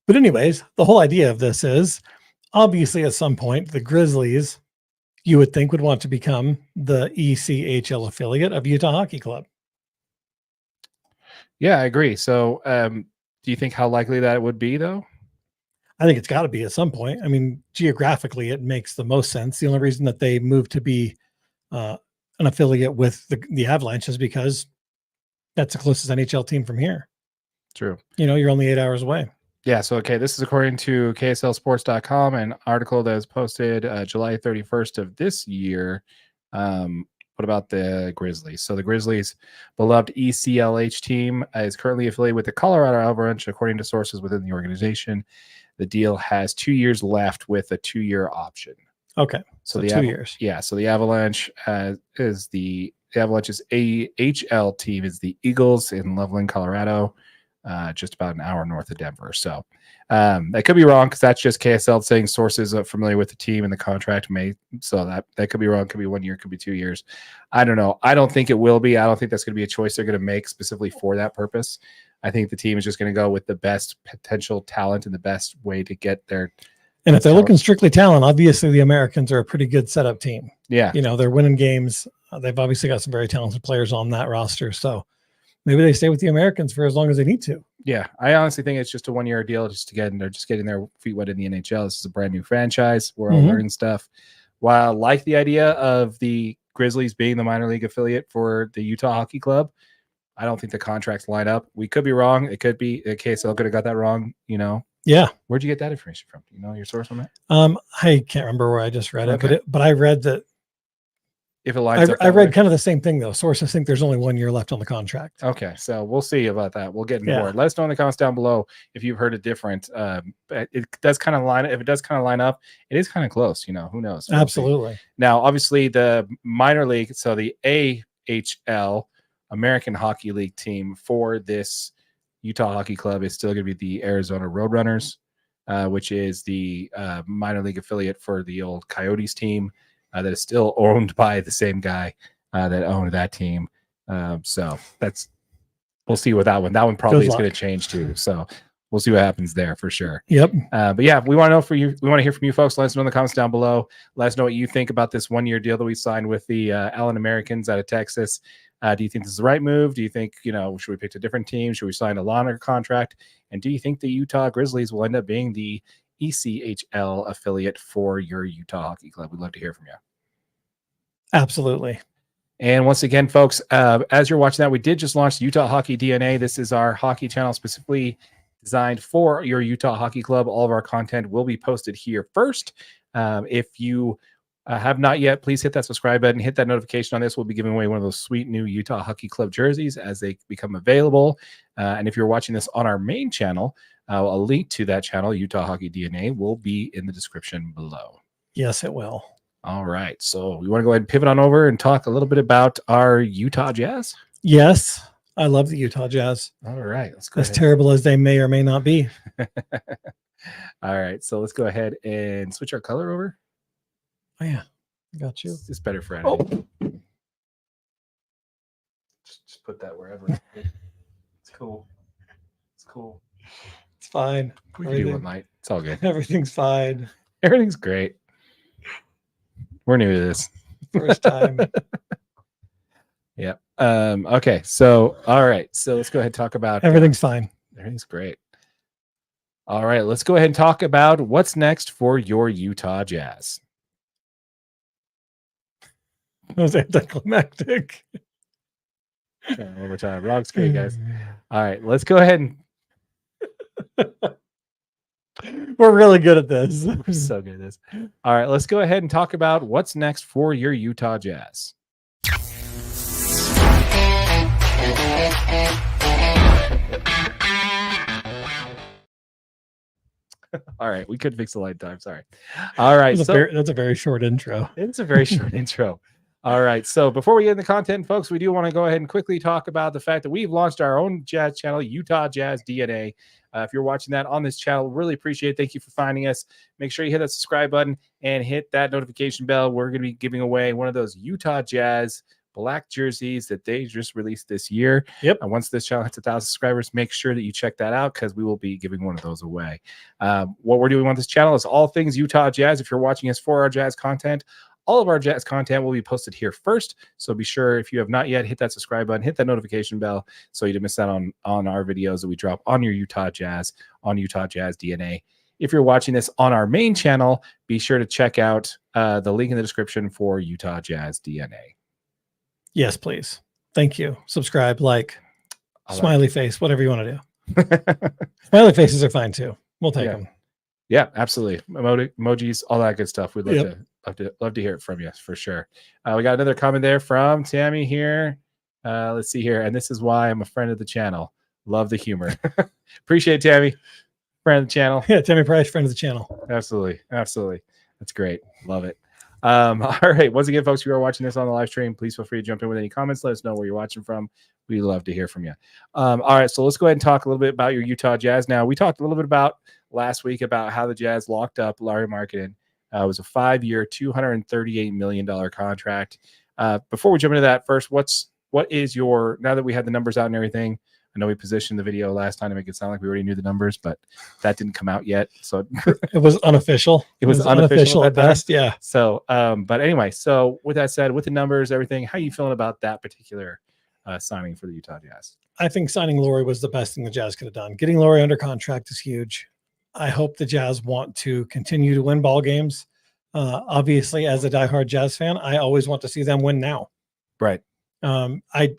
But anyways, the whole idea of this is obviously at some point, the Grizzlies, you would think, would want to become the ECHL affiliate of Utah Hockey Club. Yeah, I agree. So do you think how likely that would be, though? I think it's got to be at some point. I mean, geographically, it makes the most sense. The only reason that they moved to be an affiliate with the Avalanche is because that's the closest NHL team from here. True. You're only 8 hours away. Yeah. So, okay, this is according to KSLSports.com, an article that was posted July 31st of this year. What about the Grizzlies? So the Grizzlies' beloved ECLH team is currently affiliated with the Colorado Avalanche, according to sources within the organization. The deal has 2 years left with a 2-year option. Okay. So the 2 years. Yeah. So the Avalanche is the Avalanche's AHL team is the Eagles in Loveland, Colorado, just about an hour north of Denver. So I could be wrong because that's just KSL saying sources are familiar with the team and the contract so that could be wrong. Could be 1 year, could be 2 years. I don't know. I don't think it will be. I don't think that's going to be a choice they're going to make specifically for that purpose. I think the team is just going to go with the best potential talent and the best way to get their. And if they're looking strictly talent, obviously the Americans are a pretty good setup team. Yeah. They're winning games. They've obviously got some very talented players on that roster. So maybe they stay with the Americans for as long as they need to. Yeah. I honestly think it's just a 1 year deal they're just getting their feet wet in the NHL. This is a brand new franchise. We're all learning stuff. While I like the idea of the Grizzlies being the minor league affiliate for the Utah Hockey Club, I don't think the contracts line up. We could be wrong. It could be the KSL could have got that wrong, Yeah. Where'd you get that information from? Do you know your source on that? I can't remember where I just read it, but I read that. If it lines up, I read kind of the same thing though. Sources think there's only 1 year left on the contract. Okay, so we'll see about that. We'll get more. Let us know in the comments down below if you've heard it different. It does kind of line. If it does kind of line up, it is kind of close. Who knows? Absolutely. Now, obviously, the minor league, so the AHL American Hockey League team for this Utah Hockey Club is still going to be the Arizona Roadrunners, which is the minor league affiliate for the old Coyotes team that is still owned by the same guy that owned that team. So we'll see with that one. That one probably is going to change too. So we'll see what happens there for sure. Yep. But yeah, we want to know we want to hear from you folks. Let us know in the comments down below. Let us know what you think about this 1 year deal that we signed with the Allen Americans out of Texas. Do you think this is the right move? Do you think, should we pick a different team? Should we sign a longer contract? And do you think the Utah Grizzlies will end up being the ECHL affiliate for your Utah Hockey Club? We'd love to hear from you. Absolutely. And once again, folks, as you're watching that, we did just launch Utah Hockey DNA. This is our hockey channel specifically designed for your Utah Hockey Club. All of our content will be posted here first. If you have not yet, please hit that subscribe button, hit that notification on this. We'll be giving away one of those sweet new Utah Hockey Club jerseys as they become available. And if you're watching this on our main channel, a link to that channel, Utah Hockey DNA, will be in the description below. Yes, it will. All right. So we want to go ahead and pivot on over and talk a little bit about our Utah Jazz. Yes, I love the Utah Jazz. All right. Let's go As ahead. terrible as they may or may not be. All right. So let's go ahead and switch our color over. Oh, yeah. Got you. It's better for editing. Oh. Just put that wherever. It's cool. It's cool. It's fine. We can do one light. It's all good. Everything's fine. Everything's great. We're new to this. First time. Yeah. Okay. So, all right. So let's go ahead and talk about Everything's fine. Everything's great. All right. Let's go ahead and talk about what's next for your Utah Jazz. That was anticlimactic. One more time. Rock's great, guys. All right. Let's go ahead and we're really good at this. we're so good at this. All right. Let's go ahead and talk about what's next for your Utah Jazz. All right, we could fix the light time. Sorry. All right, that's a very short intro. It's a very short intro. All right, so before we get into the content, folks, we do want to go ahead and quickly talk about the fact that we've launched our own Jazz channel, Utah Jazz DNA. If you're watching that on this channel, really appreciate it. Thank you for finding us. Make sure you hit that subscribe button and hit that notification bell. We're going to be giving away one of those Utah Jazz black jerseys that they just released this year. Yep. And once this channel hits 1,000 subscribers, make sure that you check that out because we will be giving one of those away. What we're doing on this channel is all things Utah Jazz. If you're watching us for our Jazz content, all of our Jazz content will be posted here first. So be sure, if you have not yet, hit that subscribe button, hit that notification bell so you don't miss out on our videos that we drop on your Utah Jazz, on Utah Jazz DNA. If you're watching this on our main channel, be sure to check out the link in the description for Utah Jazz DNA. Yes, please. Thank you. Subscribe, like, smiley face, whatever you want to do. Smiley faces are fine too. We'll take them. Yeah, absolutely. Emojis, all that good stuff. We'd love to hear it from you for sure. We got another comment there from Tammy here. Let's see here. And this is why I'm a friend of the channel. Love the humor. Appreciate it, Tammy. Friend of the channel. Yeah, Tammy Price, friend of the channel. Absolutely. Absolutely. That's great. Love it. All right. Once again, folks, if you are watching this on the live stream, please feel free to jump in with any comments. Let us know where you're watching from. We'd love to hear from you. All right. So let's go ahead and talk a little bit about your Utah Jazz. Now, we talked a little bit about last week about how the Jazz locked up Lauri Markkanen. It was a 5-year, $238 million contract. Before we jump into that, first, what is your, now that we had the numbers out and everything, I know we positioned the video last time to make it sound like we already knew the numbers, but that didn't come out yet. So it was unofficial. It was unofficial at best. Yeah. So, but anyway, so with that said, with the numbers, everything, how are you feeling about that particular signing for the Utah Jazz? I think signing Lauri was the best thing the Jazz could have done. Getting Lauri under contract is huge. I hope the Jazz want to continue to win ball games. Obviously, as a diehard Jazz fan, I always want to see them win now. Right. I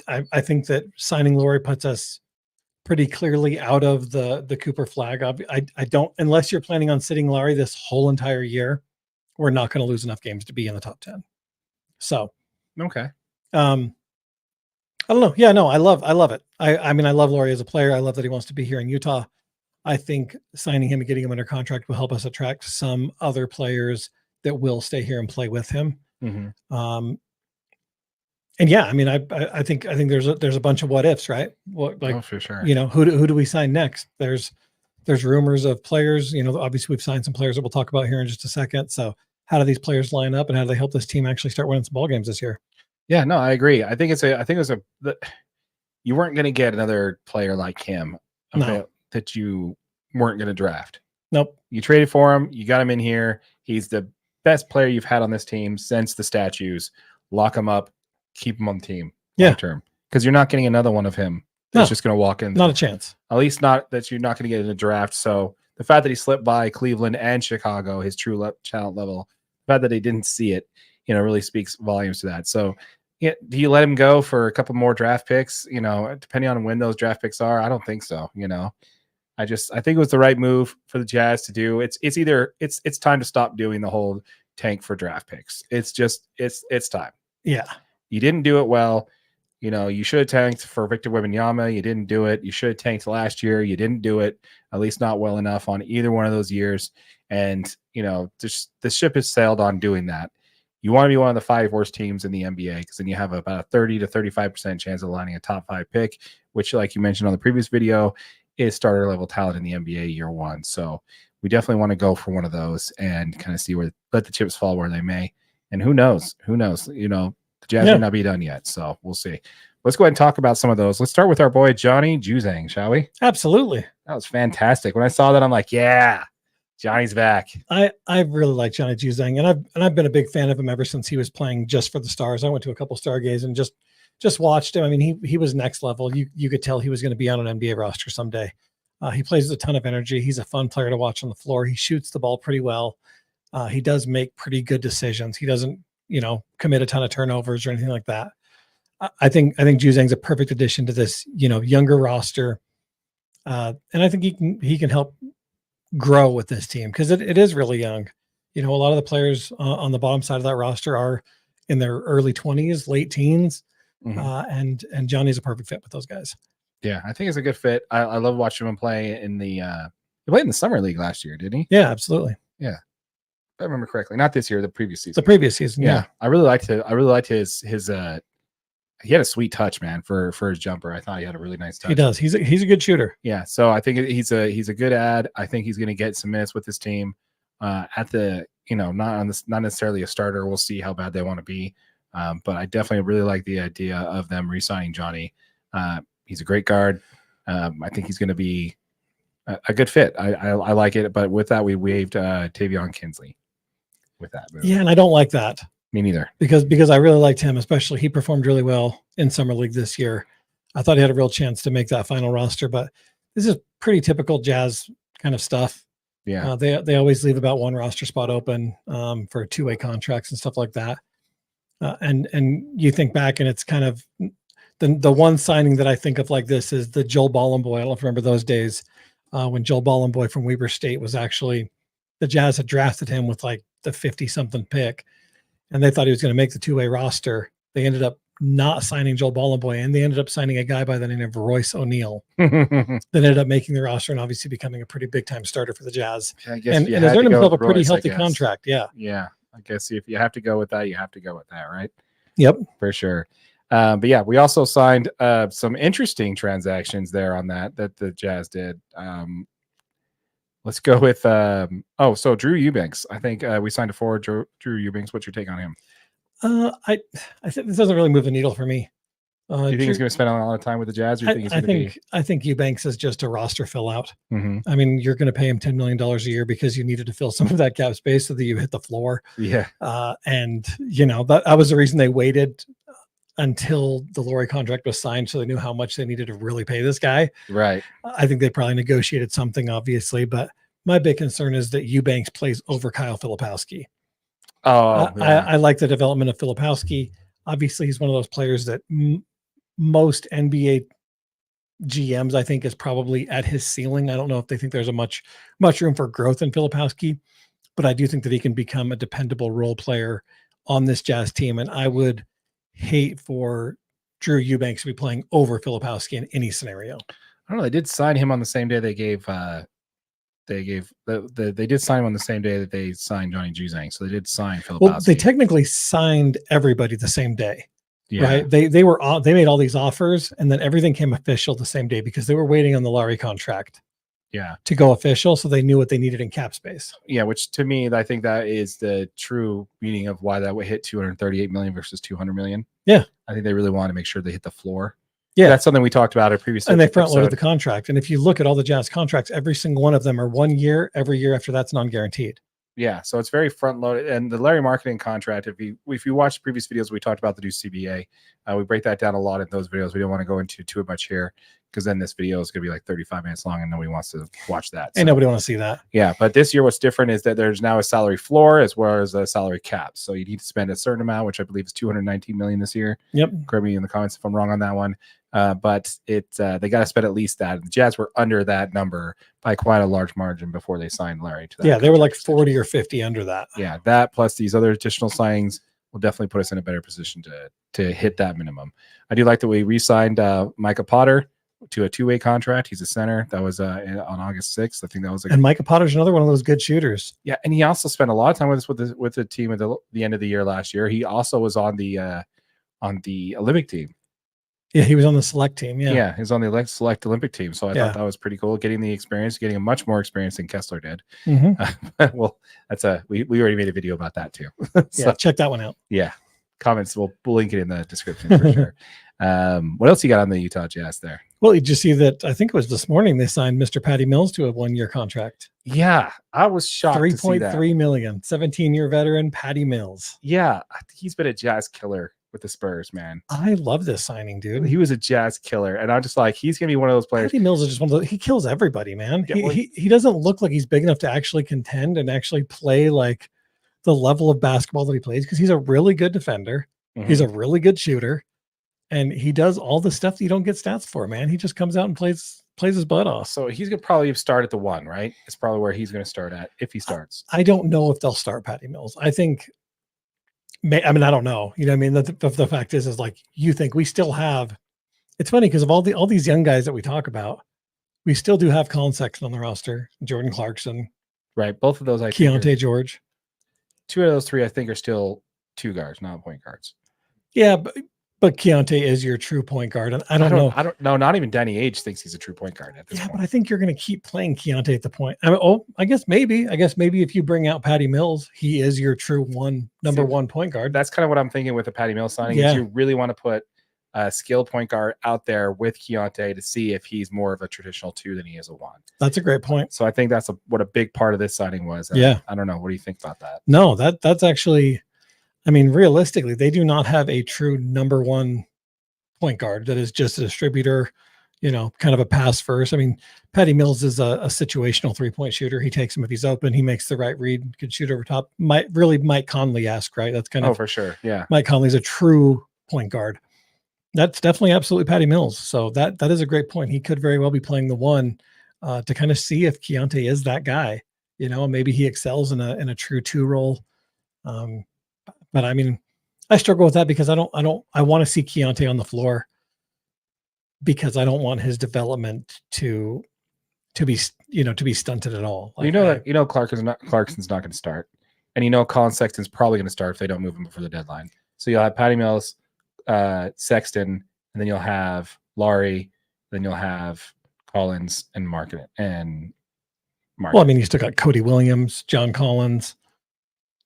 think that signing Lauri puts us pretty clearly out of the Cooper flag. I don't, unless you're planning on sitting Lauri this whole entire year, we're not going to lose enough games to be in the top 10. So, okay. I don't know. Yeah, no, I love it. I mean, I love Lauri as a player. I love that he wants to be here in Utah. I think signing him and getting him under contract will help us attract some other players that will stay here and play with him. Mm-hmm. And yeah, I mean, I think there's a bunch of what ifs, right? For sure. You know, who do we sign next? There's rumors of players. You know, obviously we've signed some players that we'll talk about here in just a second. So how do these players line up, and how do they help this team actually start winning some ball games this year? Yeah, no, I agree. I think you weren't going to get another player like him that you weren't going to draft. Nope. You traded for him. You got him in here. He's the best player you've had on this team since the statues. Lock him up. Keep him on the team long term, because you're not getting another one of him that's just going to walk in. Not a chance. At least not that you're not going to get in a draft. So the fact that he slipped by Cleveland and Chicago, his true talent level, the fact that he didn't see it, really speaks volumes to that. So Yeah, do you let him go for a couple more draft picks? Depending on when those draft picks are, I don't think so. I think it was the right move for the Jazz to do. It's either it's time to stop doing the whole tank for draft picks. It's time. Yeah. You didn't do it well. You should have tanked for Victor Wembanyama. You didn't do it. You should have tanked last year. You didn't do it, at least not well enough on either one of those years. And, the ship has sailed on doing that. You want to be one of the 5 worst teams in the NBA because then you have about a 30 to 35% chance of landing a top 5 pick, which, like you mentioned on the previous video, is starter level talent in the NBA year one. So we definitely want to go for one of those and kind of see let the chips fall where they may. And who knows? The Jazz may not be done yet. So we'll see. Let's go ahead and talk about some of those. Let's start with our boy, Johnny Juzang, shall we? Absolutely. That was fantastic. When I saw that, I'm like, yeah, Johnny's back. I really like Johnny Juzang, and I've been a big fan of him ever since he was playing just for the Stars. I went to a couple Stargaze and just watched him. I mean, he was next level. You could tell he was going to be on an NBA roster someday. He plays with a ton of energy. He's a fun player to watch on the floor. He shoots the ball pretty well. He does make pretty good decisions. He doesn't, commit a ton of turnovers or anything like that. I think Juzang's a perfect addition to this, younger roster. And I think he can help grow with this team because it is really young. A lot of the players on the bottom side of that roster are in their early 20s, late teens. And Johnny's a perfect fit with those guys. Yeah, I think it's a good fit. I love watching him play in the he played in the summer league last year, didn't he? Yeah, absolutely. Yeah. If I remember correctly. Not this year, the previous season. The previous season, yeah. I really liked his he had a sweet touch, man, for his jumper. I thought he had a really nice touch. He does. He's a good shooter. Yeah, so I think he's a good ad. I think he's going to get some minutes with this team at the, not necessarily a starter. We'll see how bad they want to be. But I definitely really like the idea of them re-signing Johnny. He's a great guard. I think he's going to be a good fit. I like it. But with that, we waived Tavion Kinsley with that move. Yeah, and I don't like that. Me neither. Because I really liked him, especially he performed really well in Summer League this year. I thought he had a real chance to make that final roster, but this is pretty typical Jazz kind of stuff. Yeah. They always leave about one roster spot open for 2-way contracts and stuff like that. And you think back and it's kind of the one signing that I think of like this is the Joel Bollenboy. I don't know if you remember those days when Joel Bollenboy from Weber State was actually, the Jazz had drafted him with like the 50-something pick, and they thought he was going to make the 2-way roster. They ended up not signing Joel Bollenboy, and they ended up signing a guy by the name of Royce O'Neal that ended up making the roster and obviously becoming a pretty big-time starter for the Jazz. I guess and has earned himself a pretty Royce, healthy contract. Yeah. Yeah. I guess if you have to go with that, you have to go with that, right? Yep. For sure. But yeah, we also signed some interesting transactions there on that the Jazz did. Let's go with so Drew Eubanks. I think we signed a forward, Drew Eubanks. What's your take on him? I think this doesn't really move the needle for me. Do you think he's going to spend a lot of time with the Jazz? Or do you think I think Eubanks is just a roster fill out. Mm-hmm. I mean, you're going to pay him $10 million a year because you needed to fill some of that cap space so that you hit the floor. Yeah. And that was the reason they waited until the Laurie contract was signed, so they knew how much they needed to really pay this guy. Right. I think they probably negotiated something, obviously, but my big concern is that Eubanks plays over Kyle Filipowski. Oh, I like the development of Filipowski. Obviously, he's one of those players that most NBA GMs, I think, is probably at his ceiling. I don't know if they think there's a much room for growth in Filipowski, but I do think that he can become a dependable role player on this Jazz team. And I would hate for Drew Eubanks to be playing over Filipowski in any scenario. I don't know. They did sign him on the same day they did sign him on the same day that they signed Johnny Juzang. So they did sign Filipowski. Well, they technically signed everybody the same day. Yeah. Right. They made all these offers and then everything came official the same day because they were waiting on the Laurie contract. Yeah. To go official. So they knew what they needed in cap space. Yeah. Which to me, I think that is the true meaning of why that would hit 238 million versus 200 million. Yeah. I think they really want to make sure they hit the floor. Yeah. That's something we talked about at previous. And they front loaded the contract. And if you look at all the Jazz contracts, every single one of them are 1 year, every year after that's non-guaranteed. Yeah, so it's very front loaded. And the Larry Marketing contract, if you watch previous videos, we talked about the new CBA. We break that down a lot in those videos. We don't want to go into too much here because then this video is going to be like 35 minutes long and nobody wants to watch that. And nobody want to see that. Yeah, but this year what's different is that there's now a salary floor as well as a salary cap. So you need to spend a certain amount, which I believe is $219 million this year. Yep. Correct me in the comments if I'm wrong on that one. But they got to spend at least that. The Jazz were under that number by quite a large margin before they signed Larry to that. Yeah, they were like 40 or 50 under that. Yeah, that plus these other additional signings will definitely put us in a better position to hit that minimum. I do like that we re-signed Micah Potter to a 2-way contract. He's a center. That was on August 6th. I think that was and Micah Potter's another one of those good shooters. Yeah, and he also spent a lot of time with us with the team at the end of the year last year. He also was on the Olympic team. Yeah, he was on the select team. Yeah, he was on the select Olympic team. So I thought that was pretty cool, getting the experience, getting a much more experience than Kessler did. Mm-hmm. Well, that's we already made a video about that too. So, check that one out. Yeah, comments. We'll link it in the description for sure. What else you got on the Utah Jazz there? Well, did you see that? I think it was this morning they signed Mr. Patty Mills to a 1-year contract. Yeah, I was shocked. $3.3 million, 17-year veteran Patty Mills. Yeah, he's been a Jazz killer with the Spurs, man. I love this signing, dude. He was a Jazz killer, and I'm just like, he's gonna be one of those players. Patty Mills is just one of those. He kills everybody, man. Yeah, he doesn't look like he's big enough to actually contend and actually play like the level of basketball that he plays because he's a really good defender. Mm-hmm. He's a really good shooter. And he does all the stuff that you don't get stats for, man. He just comes out and plays his butt off. So he's going to probably start at the 1, right? It's probably where he's going to start at if he starts. I don't know if they'll start Patty Mills. I think, I don't know. You know what I mean? The fact is like, you think we still have, it's funny because of all these young guys that we talk about, we still do have Colin Sexton on the roster, Jordan Clarkson. Right. Both of those, Keontae George. 2 of those 3, I think, are still 2 guards, not point guards. Yeah, but Keontae is your true point guard. And I don't know. I don't know. Not even Danny Age thinks he's a true point guard at this point. But I think you're going to keep playing Keontae at the point. I guess maybe if you bring out Patty Mills, he is your true number one point guard. That's kind of what I'm thinking with the Patty Mills signing. Is you really want to put a skilled point guard out there with Keontae to see if he's more of a traditional 2 than he is a 1. That's a great point. So I think that's what a big part of this signing was. I don't know. What do you think about that? No, that's actually, realistically, they do not have a true number 1 point guard that is just a distributor, kind of a pass first. Patty Mills is a situational 3-point shooter. He takes him if he's open. He makes the right read, can shoot over top. Mike Conley-esque, right? That's kind of for sure. Yeah. Mike Conley's a true point guard. That's definitely absolutely Patty Mills. So that is a great point. He could very well be playing the 1 to kind of see if Keontae is that guy, maybe he excels in a true 2 role. But I struggle with that because I want to see Keontae on the floor because I don't want his development to be stunted at all. Clarkson's not going to start, and Colin Sexton's probably going to start if they don't move him before the deadline. So you'll have Patty Mills, Sexton, and then you'll have Laurie, then you'll have Collins and Market. Well, you still got Cody Williams, John Collins.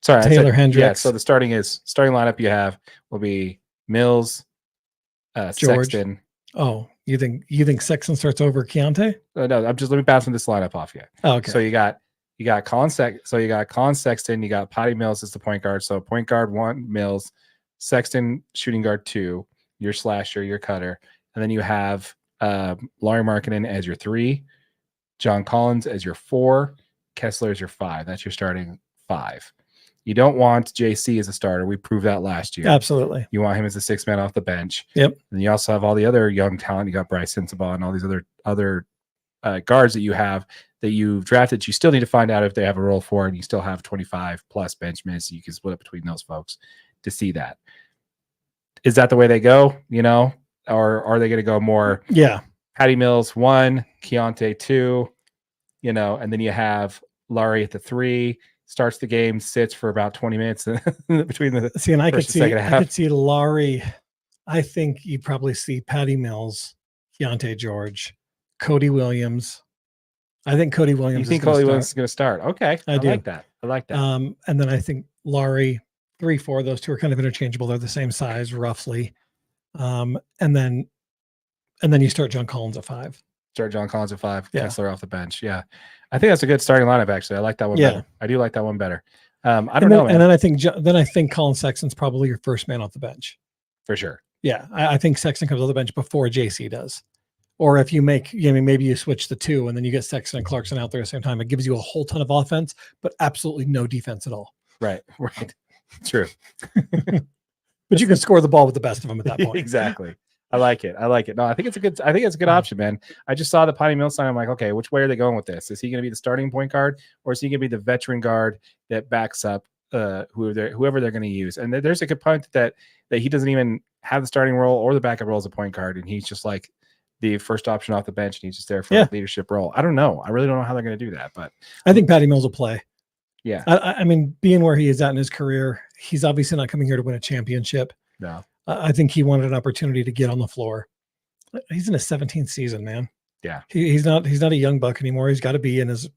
Sorry, Taylor Hendricks. Yeah, so the starting lineup you have will be Mills, George. Sexton. Oh, you think Sexton starts over Keontae? No, let me bounce this lineup off you. Oh, okay. So you got Colin Sexton, you got Patty Mills as the point guard. So point guard 1, Mills, Sexton shooting guard 2, your slasher, your cutter, and then you have Laurie Markkinen as your 3, John Collins as your 4, Kessler as your 5. That's your starting 5. You don't want JC as a starter. We proved that last year. Absolutely. You want him as a 6th man off the bench. Yep. And you also have all the other young talent. You got Bryce Sensabaugh and all these other guards that you have that you've drafted. You still need to find out if they have a role for, and you still have 25 plus bench minutes. So you can split up between those folks to see that. Is that the way they go? Or are they going to go more? Yeah. Patty Mills 1, Keontae 2, and then you have Laurie at the 3. Starts the game, sits for about 20 minutes between the I could see Laurie. I think you probably see Patty Mills, Keontae George, Cody Williams. I think Cody Williams. You think Cody Williams is going to start? Okay, I like that. And then I think Laurie, 3, 4. Those 2 are kind of interchangeable. They're the same size, roughly. And then you start John Collins at 5. Start John Collins at 5, Yeah. Kessler off the bench. Yeah. I think that's a good starting lineup, actually. I like that one better. I do like that one better. I don't know, man. And then I think Colin Sexton's probably your first man off the bench. For sure. Yeah. I think Sexton comes off the bench before JC does. Or if you make, maybe you switch the 2 and then you get Sexton and Clarkson out there at the same time. It gives you a whole ton of offense, but absolutely no defense at all. Right. True. But you can score the ball with the best of them at that point. Exactly. I like it. No, I think it's a good option, man. I just saw the Patty Mills sign. I'm like, okay, which way are they going with this? Is he going to be the starting point guard, or is he going to be the veteran guard that backs up whoever they're going to use? And there's a good point that he doesn't even have the starting role or the backup role as a point guard, and he's just like the first option off the bench, and he's just there for a leadership role. I don't know. I really don't know how they're going to do that, but I think Patty Mills will play. Yeah. I mean, being where he is at in his career, he's obviously not coming here to win a championship. No. I think he wanted an opportunity to get on the floor. He's in his 17th season, man. Yeah. He's not a young buck anymore. He's got to be in his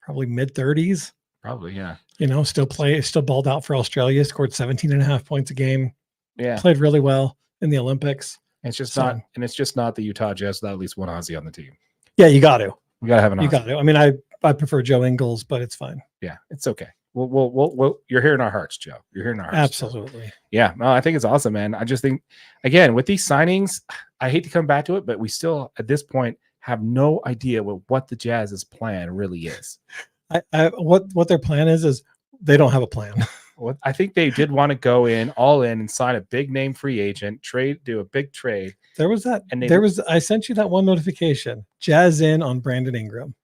probably mid 30s. Probably, yeah. Still balled out for Australia, scored 17.5 points a game. Yeah. Played really well in the Olympics. It's just not the Utah Jazz without at least one Aussie on the team. Yeah, you got to. We got to have an Aussie. You got to. I mean, I prefer Joe Ingles, but it's fine. Yeah, it's okay. We'll you're here in our hearts, Joe. You're here in our hearts. Absolutely. Joe. Yeah, no, I think it's awesome, man. I just think, again, with these signings, I hate to come back to it, but we still, at this point, have no idea what the Jazz's plan really is. What their plan is they don't have a plan. Well, I think they did want to go all in and sign a big name free agent, do a big trade. There was that. And I sent you that one notification, Jazz in on Brandon Ingram.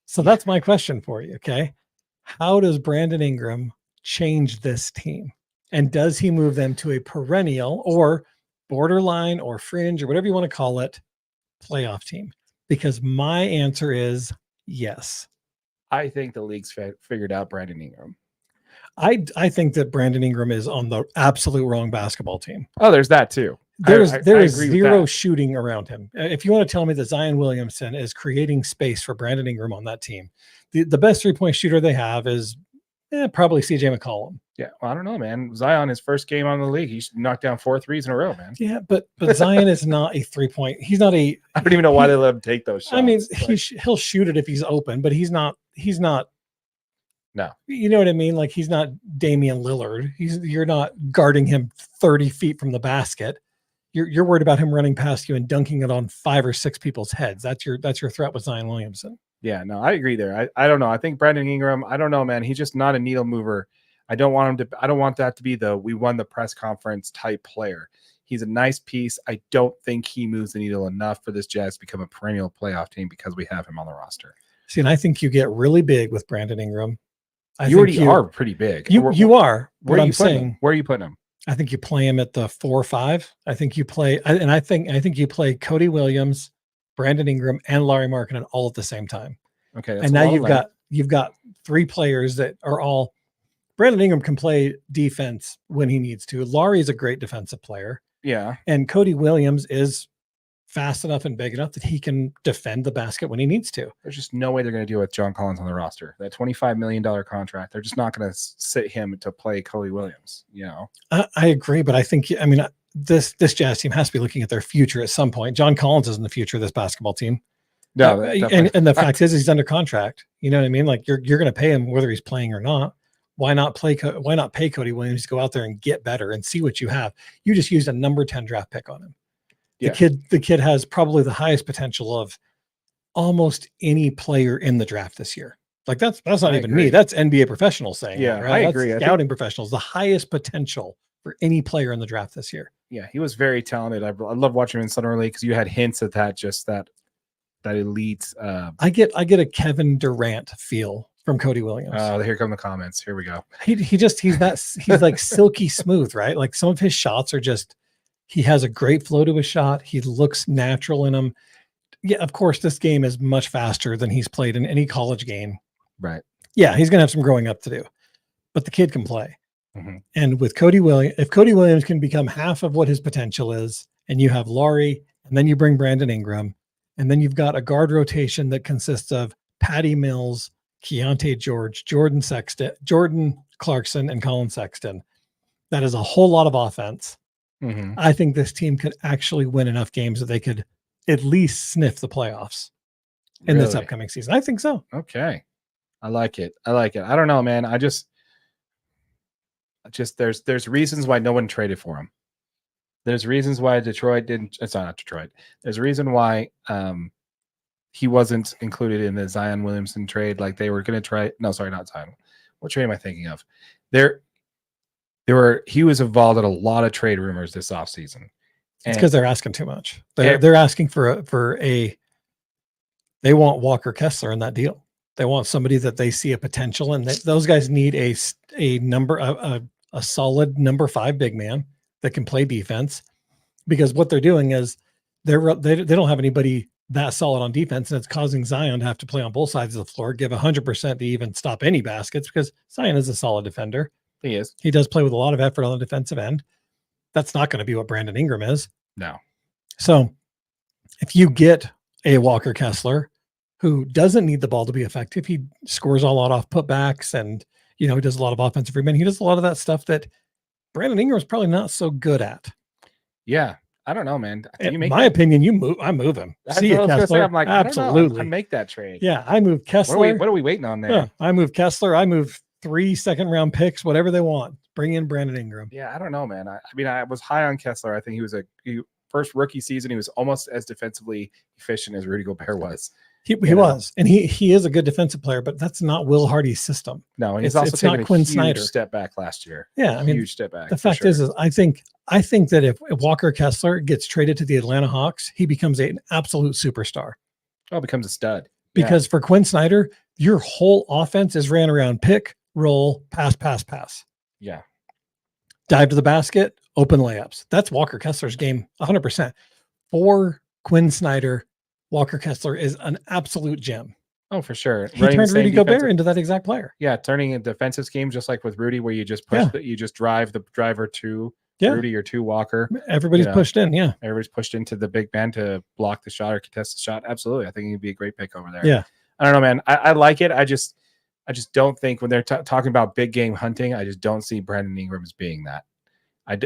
So that's my question for you. Okay. How does Brandon Ingram change this team? And does he move them to a perennial or borderline or fringe or whatever you want to call it playoff team? Because my answer is yes. I think the league's figured out Brandon Ingram. I think that Brandon Ingram is on the absolute wrong basketball team. Oh, there's that too. There is zero shooting around him. If you want to tell me that Zion Williamson is creating space for Brandon Ingram on that team, the best 3-point shooter they have is probably CJ McCollum. Yeah, well, I don't know, man. Zion, his first game on the league, he knocked down 4 threes in a row, man. Yeah, but Zion is not a 3-point. He's not a. I don't even know why they let him take those shots. I mean, he'll shoot it if he's open, but he's not. No, you know what I mean? Like, he's not Damian Lillard. You're not guarding him 30 feet from the basket. You're worried about him running past you and dunking it on 5 or 6 people's heads. That's your threat with Zion Williamson. Yeah, no, I agree there. I don't know. I think Brandon Ingram, I don't know, man. He's just not a needle mover. I don't want that to be we won the press conference type player. He's a nice piece. I don't think he moves the needle enough for this Jazz to become a perennial playoff team because we have him on the roster. See, and I think you get really big with Brandon Ingram. You already are pretty big. You are. Where are you putting him? I think you play him at the 4 or 5. I think you play, and I think you play Cody Williams, Brandon Ingram, and Larry Markkinen all at the same time. Okay, and now you've got 3 players that are all. Brandon Ingram can play defense when he needs to. Larry is a great defensive player. Yeah, and Cody Williams is fast enough and big enough that he can defend the basket when he needs to. There's just no way they're going to deal with John Collins on the roster. That $25 million contract, they're just not going to sit him to play Cody Williams. You know, I agree, but I think, this Jazz team has to be looking at their future at some point. John Collins is in the future of this basketball team. No, and the fact is he's under contract. You know what I mean? Like, you're going to pay him whether he's playing or not. Why not pay Cody Williams to go out there and get better and see what you have? You just used a number 10 draft pick on him. Yeah. The kid has probably the highest potential of almost any player in the draft this year. Like, that's not even me. That's NBA professionals saying. Yeah, right? I agree. Scouting professionals, the highest potential for any player in the draft this year. Yeah, he was very talented. I love watching him in Summer League because you had hints of that elite. I get a Kevin Durant feel from Cody Williams. Oh, here come the comments. Here we go. He's like silky smooth, right? Like, some of his shots are just. He has a great flow to his shot. He looks natural in him. Yeah, of course, this game is much faster than he's played in any college game. Right. Yeah, he's going to have some growing up to do, but the kid can play. Mm-hmm. And with Cody Williams, if Cody Williams can become half of what his potential is, and you have Laurie, and then you bring Brandon Ingram, and then you've got a guard rotation that consists of Patty Mills, Keontae George, Jordan Clarkson, and Colin Sexton. That is a whole lot of offense. Mm-hmm. I think this team could actually win enough games that they could at least sniff the playoffs in this Really? upcoming season. I think so. Okay. I like it. I like it. I don't know, man. I just there's reasons why no one traded for him. There's reasons why Detroit didn't. It's not Detroit. There's a reason why he wasn't included in the Zion Williamson trade. Like they were going to try. No, sorry, not Zion. What trade am I thinking of? He was involved in a lot of trade rumors this offseason. It's because they're asking too much. They're asking they want Walker Kessler in that deal. They want somebody that they see a potential in. Those guys need a solid number 5 big man that can play defense, because what they're doing is they don't have anybody that solid on defense, and it's causing Zion to have to play on both sides of the floor, give 100% to even stop any baskets, because Zion is a solid defender. He is. He does play with a lot of effort on the defensive end. That's not going to be what Brandon Ingram is. No. So if you get a Walker Kessler who doesn't need the ball to be effective, he scores a lot off putbacks, and he does a lot of offensive rebounding. He does a lot of that stuff that Brandon Ingram is probably not so good at. Yeah. I don't know, man. In my opinion, I move him. See you, Kessler. I'm like, absolutely. I make that trade. Yeah, I move Kessler. What are we waiting on there? Yeah, I move Kessler. I move 3 second-round picks, whatever they want. Bring in Brandon Ingram. Yeah, I don't know, man. I mean, I was high on Kessler. I think he was first rookie season. He was almost as defensively efficient as Rudy Gobert was. He was, and he is a good defensive player, but that's not Will Hardy's system. No, and he's also taken a huge step back last year. Yeah, I mean, huge step back. The fact is I think that if Walker Kessler gets traded to the Atlanta Hawks, he becomes an absolute superstar. Oh, becomes a stud. Because for Quinn Snyder, your whole offense is ran around pick, roll, pass. Yeah. Dive to the basket, open layups. That's Walker Kessler's game, 100%. For Quinn Snyder, Walker Kessler is an absolute gem. Oh, for sure. He turned Rudy Gobert into that exact player. Yeah, turning a defensive scheme just like with Rudy, where you just push you just drive the driver to Rudy or to Walker. Everybody's pushed in, Everybody's pushed into the big man to block the shot or contest the shot. Absolutely. I think he'd be a great pick over there. Yeah. I don't know, man. I like it. I just don't think when they're talking about big game hunting, I just don't see Brandon Ingram as being that.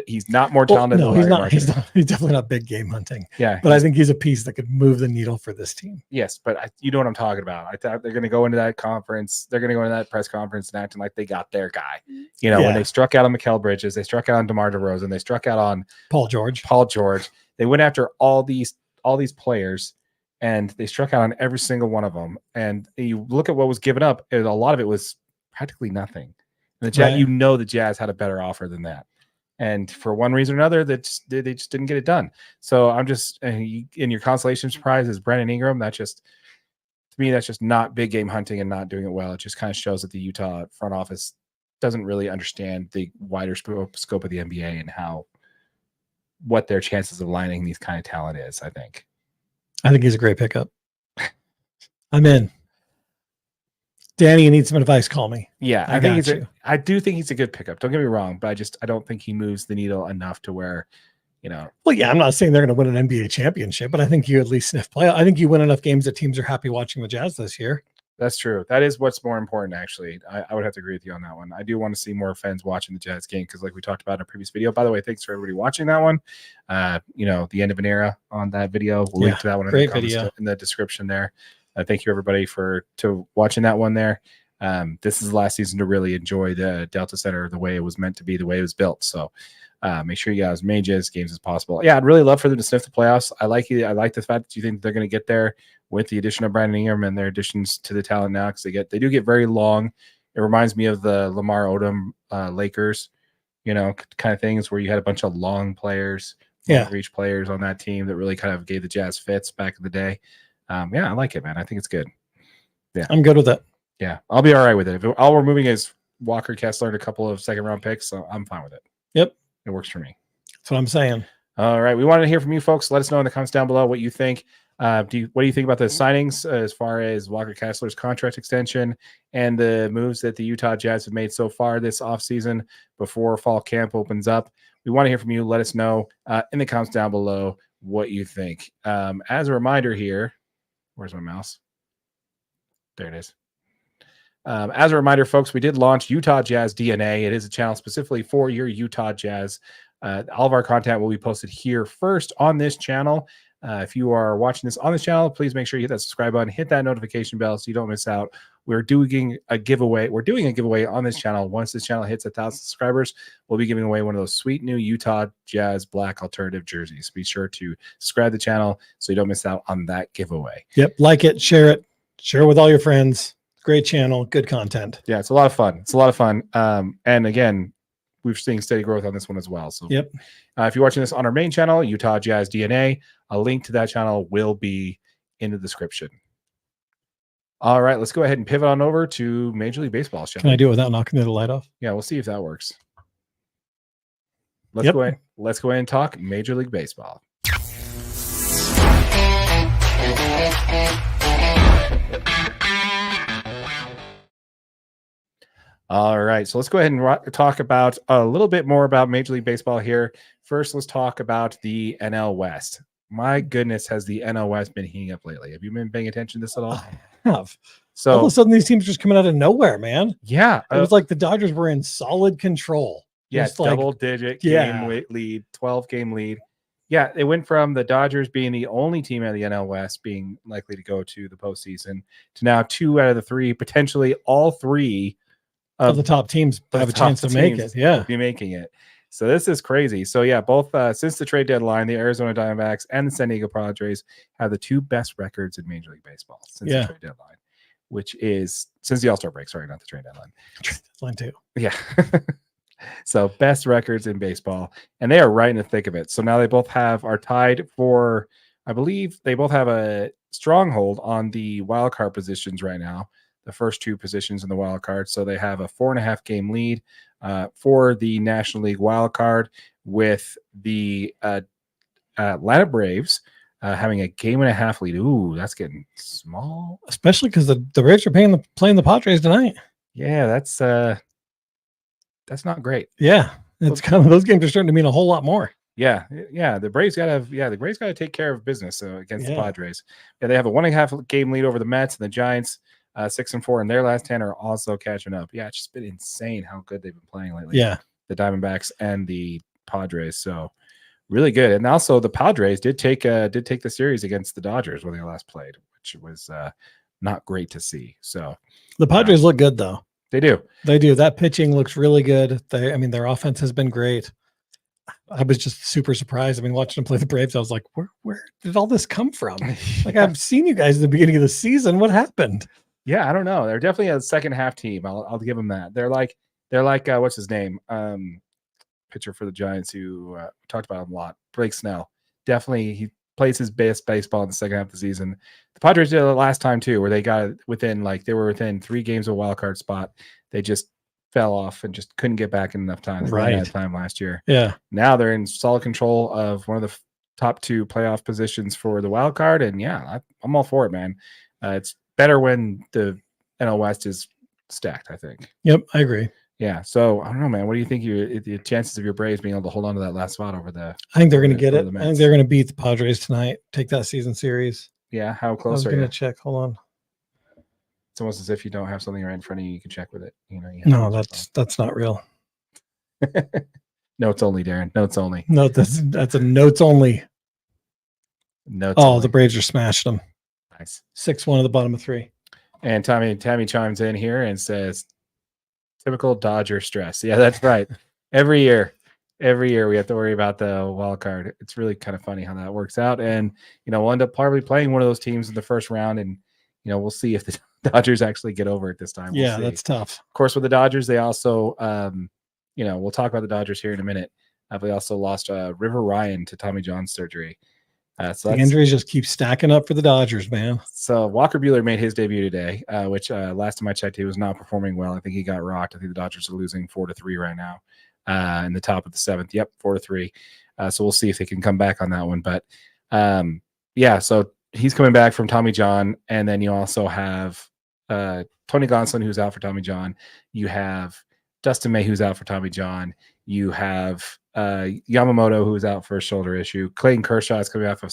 He's not more talented. No, he's not. He's definitely not big game hunting. Yeah, but I think he's a piece that could move the needle for this team. Yes, but you know what I'm talking about. I thought they're going to go into that conference. They're going to go into that press conference and acting like they got their guy. When they struck out on Mikal Bridges, they struck out on DeMar DeRozan, they struck out on Paul George. They went after all these players, and they struck out on every single one of them. And you look at what was given up, and a lot of it was practically nothing. And the Jazz, the Jazz had a better offer than that. And for one reason or another, they just didn't get it done. So I'm just in your consolation prize is Brandon Ingram. To me, that's just not big game hunting and not doing it well. It just kind of shows that the Utah front office doesn't really understand the wider scope of the NBA and what their chances of lining these kind of talent is. I think he's a great pickup. I'm in. Danny, you need some advice, call me. Yeah, I do think he's a good pickup. Don't get me wrong, but I don't think he moves the needle enough to where, Well, yeah, I'm not saying they're going to win an NBA championship, but I think you at least sniff play. I think you win enough games that teams are happy watching the Jazz this year. That's true. That is what's more important, actually. I would have to agree with you on that one. I do want to see more fans watching the Jazz game because, like we talked about in a previous video. By the way, thanks for everybody watching that one. The end of an era on that video. We'll link to that one in the description there. Thank you, everybody, for watching that one there. This is the last season to really enjoy the Delta Center the way it was meant to be, the way it was built. So make sure you guys as many Jazz games as possible. Yeah, I'd really love for them to sniff the playoffs. I like the fact that you think they're going to get there with the addition of Brandon Ingram and their additions to the talent now, because they do get very long. It reminds me of the Lamar Odom Lakers, kind of things where you had a bunch of long players, reach players on that team that really kind of gave the Jazz fits back in the day. I like it, man. I think it's good. Yeah, I'm good with it. Yeah, I'll be all right with it. If all we're moving is Walker Kessler and a couple of second-round picks, so I'm fine with it. Yep. It works for me. That's what I'm saying. All right. We wanted to hear from you folks. Let us know in the comments down below what you think. What do you think about the signings as far as Walker Kessler's contract extension and the moves that the Utah Jazz have made so far this offseason before fall camp opens up? We want to hear from you. Let us know in the comments down below what you think. As a reminder here, where's my mouse? There it is. As a reminder, folks, we did launch Utah Jazz DNA. It is a channel specifically for your Utah Jazz. All of our content will be posted here first on this channel. If you are watching this on this channel, please make sure you hit that subscribe button, hit that notification bell so you don't miss out. We're doing a giveaway. We're doing a giveaway on this channel. Once this channel hits 1,000 subscribers, we'll be giving away one of those sweet new Utah Jazz black alternative jerseys. Be sure to subscribe to the channel so you don't miss out on that giveaway. Yep. Like it, share with all your friends. Great channel, good content. Yeah, it's a lot of fun. It's a lot of fun. And again, we're seeing steady growth on this one as well. So yep. If you're watching this on our main channel, Utah Jazz DNA, a link to that channel will be in the description. All right, let's go ahead and pivot on over to Major League Baseball. Can I do it without knocking the light off? Yeah, we'll see if that works. Let's go ahead. Let's go ahead and talk Major League Baseball. All right, so let's go ahead and talk about a little bit more about Major League Baseball here. First, let's talk about the NL West. My goodness, has the NL West been heating up lately? Have you been paying attention to this at all? I have. So all of a sudden, these teams are just coming out of nowhere, man. Yeah, it was like the Dodgers were in solid control. Yeah, double-digit game lead, 12-game lead. Yeah, it went from the Dodgers being the only team out of the NL West being likely to go to the postseason to now 2 out of the 3, potentially all 3 of the top teams have a chance to make it. Yeah, be making it. So this is crazy. So yeah, both since the trade deadline, the Arizona Diamondbacks and the San Diego Padres have the 2 best records in Major League Baseball since the trade deadline, which is since the All-Star break. Sorry, not the trade deadline. Deadline too. Yeah. So best records in baseball, and they are right in the thick of it. So now they both are tied for, I believe they both have a stronghold on the wild card positions right now. The first 2 positions in the wild card. So they have a 4.5 game lead for the National League wild card, with the Atlanta Braves having a 1.5 lead. Ooh, that's getting small. Especially because the Braves are playing the Padres tonight. Yeah, that's not great. Yeah, it's kind of, those games are starting to mean a whole lot more. Yeah, the Braves got to take care of business against the Padres. Yeah, they have a 1.5 game lead over the Mets, and the Giants 6-4 in their last 10 are also catching up. Yeah, it's just been insane how good they've been playing lately. Yeah, the Diamondbacks and the Padres. So really good. And also the Padres did take the series against the Dodgers when they last played, which was not great to see. So the Padres look good though. They do. That pitching looks really good. Their offense has been great. I was just super surprised. I mean, watching them play the Braves, I was like, where did all this come from? Like, I've seen you guys at the beginning of the season. What happened? Yeah, I don't know. They're definitely a second half team. I'll give them that. They're like what's his name? Pitcher for the Giants who talked about him a lot. Blake Snell. Definitely, he plays his best baseball in the second half of the season. The Padres did it last time too, where they got within 3 games of a wild card spot. They just fell off and just couldn't get back in enough time. They ran out of time last year. Yeah. Now they're in solid control of one of the top 2 playoff positions for the wild card, and yeah, I'm all for it, man. It's better when the NL West is stacked, I think. Yep, I agree. Yeah, so I don't know, man. What do you think the chances of your Braves being able to hold on to that last spot over the? I think they're going to get it. I think they're going to beat the Padres tonight. Take that season series. Yeah, how close are you? I'm going to check. Hold on. It's almost as if you don't have something right in front of you. You can check with it. No, that's not real. Notes only, Darren. Notes only. No, that's a notes only. Notes. Oh, only. The Braves are smashing them. Nice. 6-1 at the bottom of 3. And Tammy chimes in here and says, "Typical Dodger stress." Yeah, that's right. Every year we have to worry about the wild card. It's really kind of funny how that works out. And we'll end up probably playing one of those teams in the first round, and we'll see if the Dodgers actually get over it this time. We'll see. That's tough. Of course, with the Dodgers, they also, we'll talk about the Dodgers here in a minute. They also lost River Ryan to Tommy John surgery. So the injuries just keep stacking up for the Dodgers, man. So Walker Buehler made his debut today, which last time I checked, he was not performing well. I think he got rocked. I think the Dodgers are losing 4-3 right now in the top of the 7th. Yep, 4-3. So we'll see if they can come back on that one. But so he's coming back from Tommy John, and then you also have Tony Gonsolin, who's out for Tommy John. You have Dustin May, who's out for Tommy John. You have Yamamoto, who's out for a shoulder issue. Clayton Kershaw is coming off of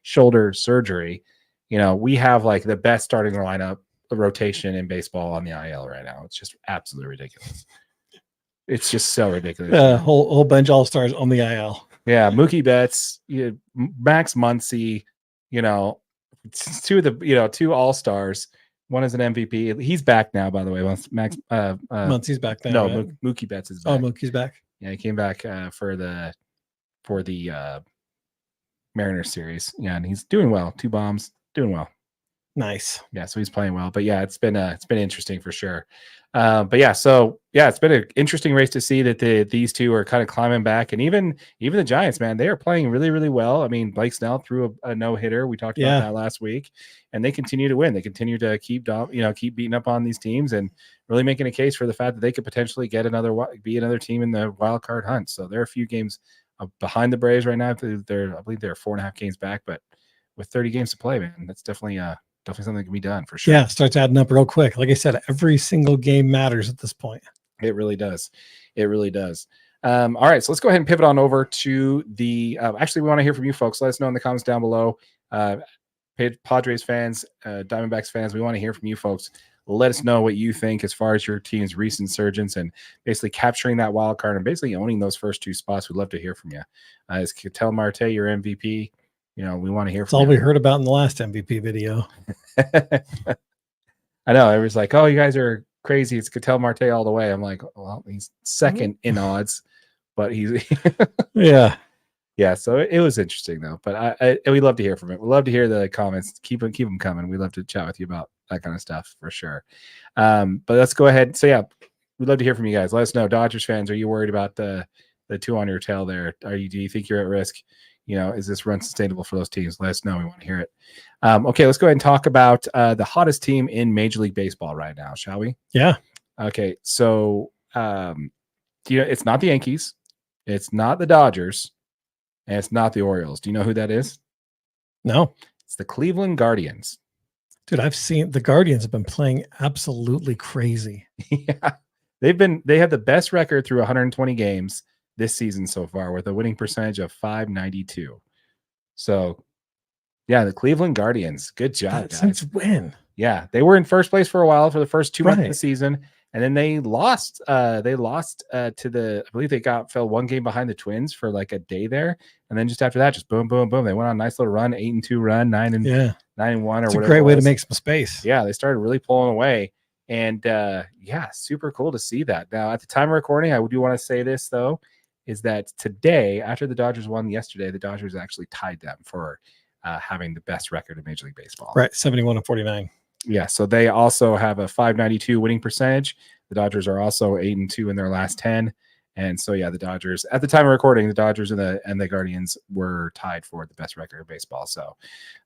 shoulder surgery. We have like the best starting lineup rotation in baseball on the IL right now. It's just absolutely ridiculous. It's just so ridiculous. Whole bench all-stars on the IL. Yeah, Mookie Betts, Max Muncy, two all-stars. One is an MVP. He's back now, by the way. Max Muncie's back now. No, right? Mookie Betts is back. Oh, Mookie's back. Yeah, he came back for the Mariners series. Yeah, and he's doing well. 2 bombs, doing well. Nice. Yeah, so he's playing well. But yeah, it's been interesting for sure. But yeah, so yeah, it's been an interesting race to see that these two are kind of climbing back, and even the Giants, man, they are playing really, really well. I mean, Blake Snell threw a no-hitter. We talked about that last week, and they continue to win. They continue to keep beating up on these teams and really making a case for the fact that they could potentially be another team in the wild card hunt. So they're a few games behind the Braves right now. I believe they're 4.5 games back, but with 30 games to play, man, that's definitely something that can be done for sure. Yeah, starts adding up real quick. Like I said, every single game matters at this point. It really does. It really does. All right, so let's go ahead and pivot on over to the. Actually, we want to hear from you folks. Let us know in the comments down below. Padres fans, Diamondbacks fans, we want to hear from you folks. Let us know what you think as far as your team's recent surgence and basically capturing that wild card and basically owning those first 2 spots. We'd love to hear from you. Is Ketel Marte your MVP? We want to hear from you. That's all we heard about in the last MVP video. I know. It was like, oh, you guys are crazy. It's Ketel Marte all the way. I'm like, well, he's second in odds, but he's yeah. Yeah, so it was interesting though. But we love to hear from it. We love to hear the comments. Keep them coming. We love to chat with you about that kind of stuff for sure. But let's go ahead. So yeah, we'd love to hear from you guys. Let us know. Dodgers fans, are you worried about the 2 on your tail there? Do you think you're at risk? Is this run sustainable for those teams? Let us know. We want to hear it. Okay, let's go ahead and talk about the hottest team in Major League Baseball right now, shall we? Yeah. Okay, so it's not the Yankees, it's not the Dodgers, and it's not the Orioles. Do you know who that is? No. It's the Cleveland Guardians. Dude, I've seen the Guardians have been playing absolutely crazy. Yeah, they have the best record through 120 games this season so far with a winning percentage of .592. So, yeah, the Cleveland Guardians. Good job, guys. Since when? Yeah, they were in first place for a while for the first 2 months of the season, and then they lost. They lost to I believe they fell 1 game behind the Twins for like a day there, and then just after that, just boom, boom, boom. They went on a nice little run, 8-2 run, 9-1 or whatever. It's a great way to make some space. Yeah, they started really pulling away, and yeah, super cool to see that. Now, at the time of recording, I do want to say this though, is that today, after the Dodgers won yesterday, the Dodgers actually tied them for having the best record in Major League Baseball. Right, 71-49. Yeah, so they also have a .592 winning percentage. The Dodgers are also 8-2 in their last 10. And so, yeah, the Dodgers, at the time of recording, the Dodgers and the Guardians were tied for the best record in baseball. So,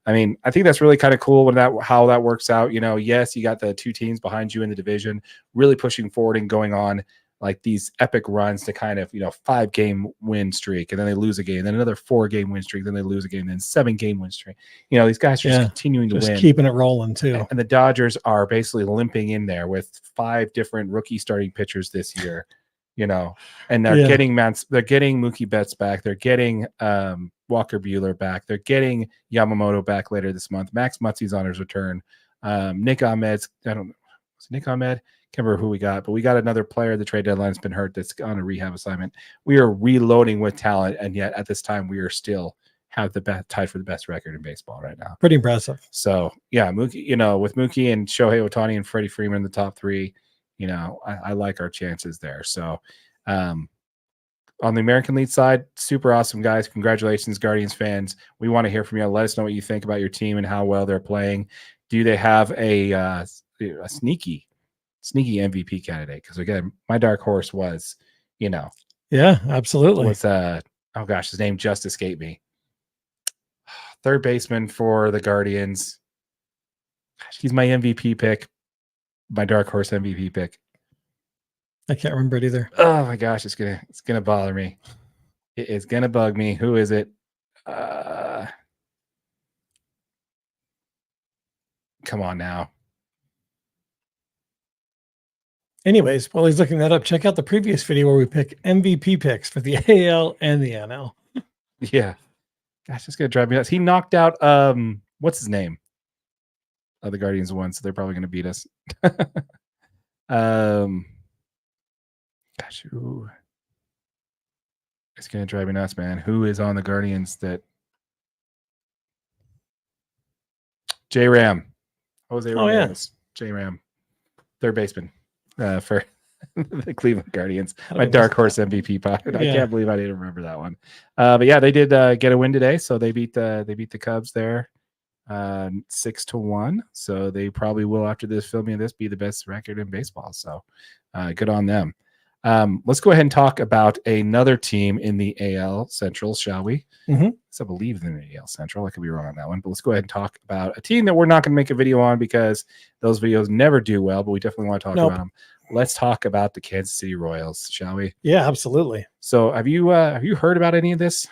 I mean, I think that's really kind of cool how that works out. Yes, you got the 2 teams behind you in the division really pushing forward and going on like these epic runs to kind of 5-game win streak, and then they lose a game, then another 4-game win streak, then they lose a game, then 7-game win streak. These guys are just continuing to win, keeping it rolling too. And the Dodgers are basically limping in there with 5 different rookie starting pitchers this year, and they're getting Mookie Betts back, they're getting Walker Buehler back, they're getting Yamamoto back later this month. Max Muncy's on his return. Nick Ahmed's Nick Ahmed. Can't remember who we got, but we got another player. The trade deadline's been hurt. That's on a rehab assignment. We are reloading with talent, and yet at this time we are still have the tied for the best record in baseball right now. Pretty impressive. So yeah, Mookie. With Mookie and Shohei Ohtani and Freddie Freeman in the top 3, I like our chances there. So, on the American League side, super awesome guys. Congratulations, Guardians fans. We want to hear from you. Let us know what you think about your team and how well they're playing. Do they have a sneaky MVP candidate? Because again, my dark horse was, yeah, absolutely. Was oh gosh, his name just escaped me. Third baseman for the Guardians. Gosh, he's my MVP pick, my dark horse MVP pick. I can't remember it either. Oh my gosh, it's gonna bother me. It is gonna bug me. Who is it? Come on now. Anyways, while he's looking that up, check out the previous video where we pick MVP picks for the AL and the NL. Yeah. Gosh, it's going to drive me nuts. He knocked out, what's his name? The Guardians won, so they're probably going to beat us. Gosh, ooh. It's going to drive me nuts, man. Who is on the Guardians that J Ram. Jose Ramirez. J Ram. Third baseman for the Cleveland Guardians. My dark horse MVP pocket. I can't believe I didn't remember that one. But yeah, they did get a win today. So they beat the Cubs there 6-1. So they probably will, after this filming of this, be the best record in baseball. So good on them. Let's go ahead and talk about another team in the AL Central, shall we? I believe in the AL Central. I could be wrong on that one, but let's go ahead and talk about a team that we're not going to make a video on because those videos never do well, but we definitely want to talk about them. Let's talk about the Kansas City Royals, shall we? Yeah, absolutely. So have you heard about any of this?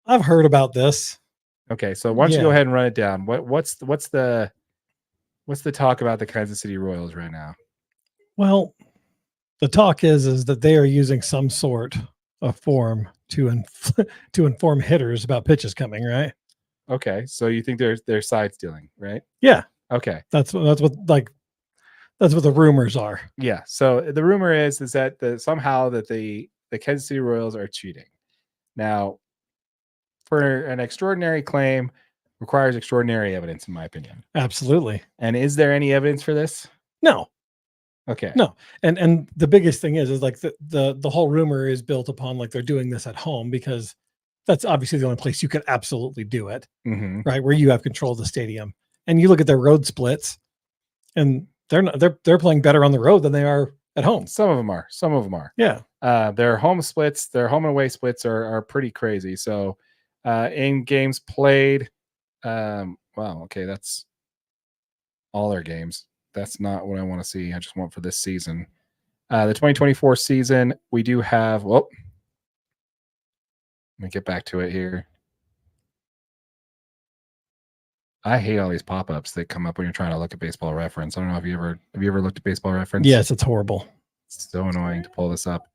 I've heard about this. Okay, so why don't you go ahead and run it down? What's the talk about the Kansas City Royals right now? Well, the talk is that they are using some sort of form to inform hitters about pitches coming, right? Okay, so you think they're side stealing, right? Yeah. Okay. That's what the rumors are. Yeah. So the rumor is that somehow that the Kansas City Royals are cheating. Now, for an extraordinary claim requires extraordinary evidence, in my opinion. Absolutely. And is there any evidence for this? No. Okay. No. And the biggest thing is like the whole rumor is built upon like they're doing this at home because that's obviously the only place you could absolutely do it, right? Where you have control of the stadium. And you look at their road splits, and they're playing better on the road than they are at home. Some of them are. Yeah. Their home splits, their home and away splits are pretty crazy. So in games played, okay, that's all their games. That's not what I want to see. I just want for this season. The 2024 season, we do have, let me get back to it here. I hate all these pop-ups that come up when you're trying to look at Baseball Reference. I don't know if have you ever looked at Baseball Reference? Yes, it's horrible. It's so annoying to pull this up.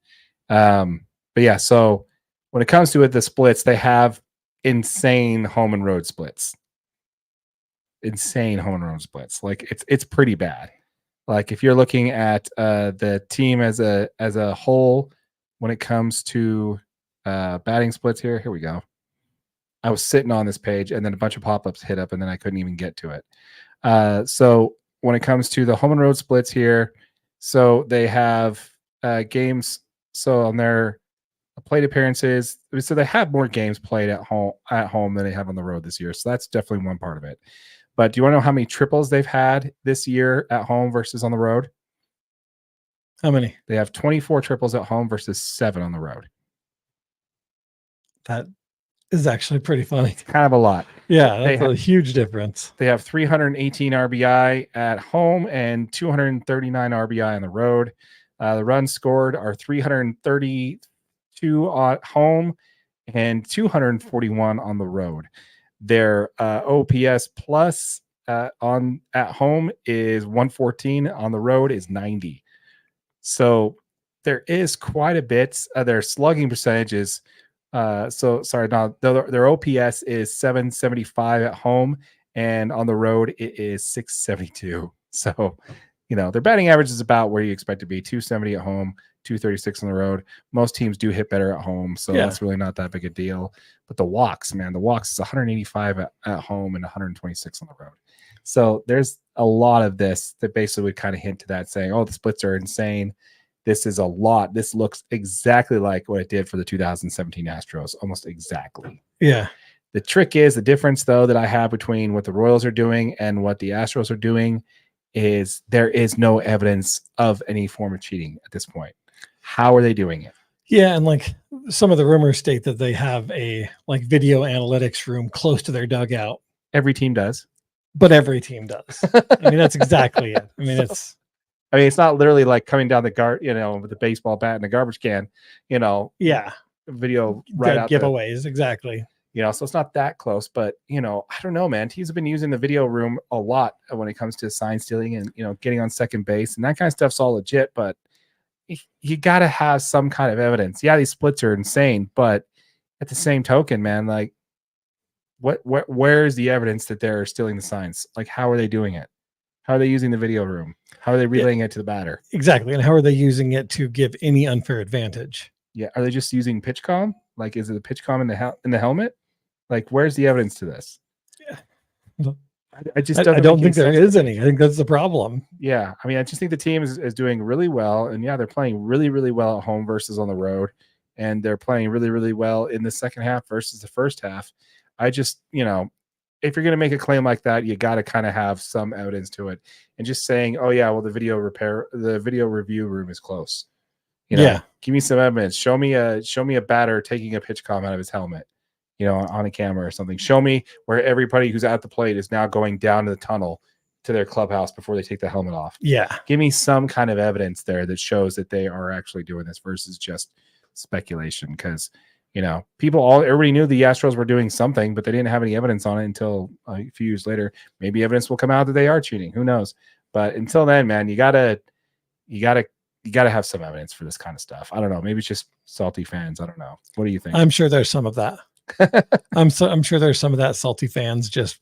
But yeah, so when it comes to it, the splits, they have insane home and road splits. Like it's pretty bad. Like if you're looking at the team as a whole, when it comes to batting splits here we go. I was sitting on this page and then a bunch of pop-ups hit up and then I couldn't even get to it. So when it comes to the home and road splits here, so they have games. So on their plate appearances, so they have more games played at home than they have on the road this year. So that's definitely one part of it. But do you want to know how many triples they've had this year at home versus on the road? How many? They have 24 triples at home versus 7 on the road. That is actually pretty funny. It's kind of a lot. Yeah, that's a huge difference. They have 318 RBI at home and 239 RBI on the road. The runs scored are 332 at home and 241 on the road. Their OPS plus at home is 114. On the road is 90. So there is quite a bit. Their slugging percentages. Their OPS is 775 at home, and on the road it is 672. So, their batting average is about where you expect to be: 270 at home, 236 on the road. Most teams do hit better at home, so that's really not that big a deal. But the walks is 185 at home and 126 on the road. So there's a lot of this that basically would kind of hint to that, saying, oh, the splits are insane. This is a lot. This looks exactly like what it did for the 2017 Astros, almost exactly. Yeah. The trick is, the difference, though, that I have between what the Royals are doing and what the Astros are doing is there is no evidence of any form of cheating at this point. How are they doing it? Yeah, and like some of the rumors state that they have a video analytics room close to their dugout. Every team does. But every team does. I mean, that's exactly it. I mean, it's not literally like coming down the with the baseball bat and the garbage can, Yeah. Video right out giveaways, exactly. So it's not that close, but I don't know, man. Teams have been using the video room a lot when it comes to sign stealing and getting on second base, and that kind of stuff's all legit, but you got to have some kind of evidence. Yeah, these splits are insane, but at the same token, man, like where's the evidence that they're stealing the signs? Like, how are they doing it? How are they using the video room? How are they relaying it to the batter? Exactly. And how are they using it to give any unfair advantage? Yeah. Are they just using PitchCom? Like, is it the pitch com in the helmet? Like, where's the evidence to this? Yeah. I just I don't think there is any. I think that's the problem. Yeah. I mean, I just think the team is doing really well. And yeah, they're playing really, really well at home versus on the road. And they're playing really, really well in the second half versus the first half. I just, if you're going to make a claim like that, you got to kind of have some evidence to it. And just saying, oh yeah, well, the video review room is close. Yeah. Give me some evidence. Show me a batter taking a pitch comm out of his helmet, on a camera or something. Show me where everybody who's at the plate is now going down to the tunnel to their clubhouse before they take the helmet off. Yeah. Give me some kind of evidence there that shows that they are actually doing this versus just speculation. Because, everybody knew the Astros were doing something, but they didn't have any evidence on it until a few years later. Maybe evidence will come out that they are cheating. Who knows? But until then, man, you gotta have some evidence for this kind of stuff. I don't know. Maybe it's just salty fans. I don't know. What do you think? I'm sure there's some of that. I'm sure there's some of that salty fans, just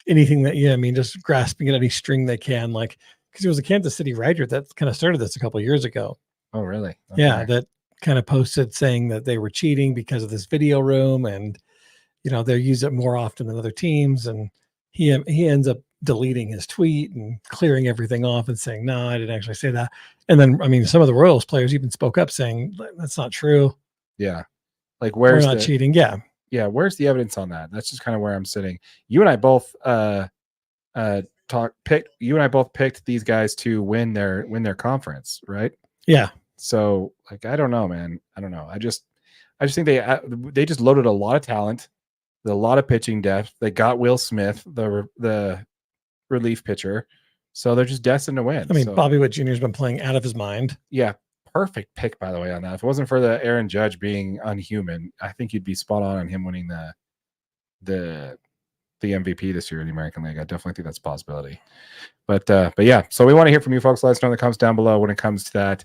anything that, just grasping at any string they can, like, because it was a Kansas City writer that kind of started this a couple of years ago. Oh, really? Okay. Yeah. That kind of posted saying that they were cheating because of this video room and, they use it more often than other teams. And he ends up deleting his tweet and clearing everything off and saying, no, I didn't actually say that. And then, some of the Royals players even spoke up saying that's not true. Yeah. Like, we're not cheating. Yeah. Yeah, where's the evidence on that? That's just kind of where I'm sitting. You and I both picked these guys to win their conference, right? Yeah. So, like, I don't know, man. I don't know. I just think they just loaded a lot of talent, a lot of pitching depth. They got Will Smith, the relief pitcher, so they're just destined to win. I mean, Bobby Witt Jr. has been playing out of his mind. Yeah. Perfect pick, by the way, on that. If it wasn't for the Aaron Judge being unhuman, I think you'd be spot on him winning the MVP this year in the American League. I definitely think that's a possibility. But yeah, so we want to hear from you folks. Let us know in the comments down below when it comes to that.